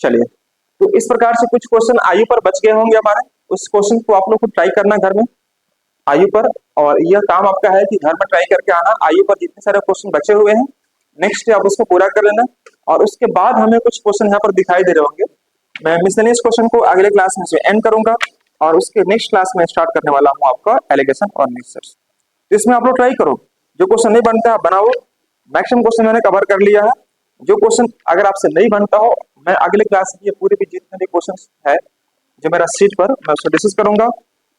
चलिए, तो इस प्रकार से कुछ क्वेश्चन आयु पर बच गए होंगे हमारे, उस क्वेश्चन को आप लोग को ट्राई करना घर में आयु पर, और यह काम आपका है कि घर में ट्राई करके आना, आयु पर जितने सारे क्वेश्चन बचे हुए हैं नेक्स्ट डे आप उसको पूरा कर लेना, और उसके बाद हमें कुछ क्वेश्चन यहाँ पर दिखाई दे रहे होंगे, मैं मिसलेनियस क्वेश्चन को अगले क्लास में से एंड करूंगा, और उसके नेक्स्ट क्लास में स्टार्ट करने वाला हूँ आपका एलिगेशन और नेक्सर्स। तो इसमें आप लोग ट्राई करो, जो क्वेश्चन नहीं बनता है बनाओ, मैक्सिमम क्वेश्चन मैंने कवर कर लिया है। जो क्वेश्चन अगर आपसे नहीं बनता हो, मैं अगले क्लास में पूरे भी जितने भी क्वेश्चन है जो मेरा सीट पर, मैं उसको डिस्कस करूंगा,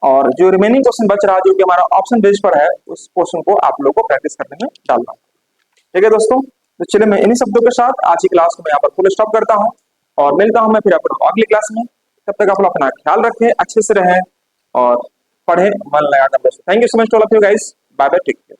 और जो रिमेनिंग क्वेश्चन बच रहा है जो कि हमारा ऑप्शन बेस पर है, उस क्वेश्चन को आप लोगों को प्रैक्टिस करने में डालना। ठीक है दोस्तों, तो चलिए मैं इन्हीं शब्दों के साथ आज की क्लास को मैं यहाँ पर फुल स्टॉप करता हूँ, और मिलता हूँ मैं फिर आपको अगली क्लास में। तब तक आप लोग अपना ख्याल रखें, अच्छे से रहें, और पढ़ें मन लगाकर दोस्तों। Thank you so much to all of you guys, bye bye, take care.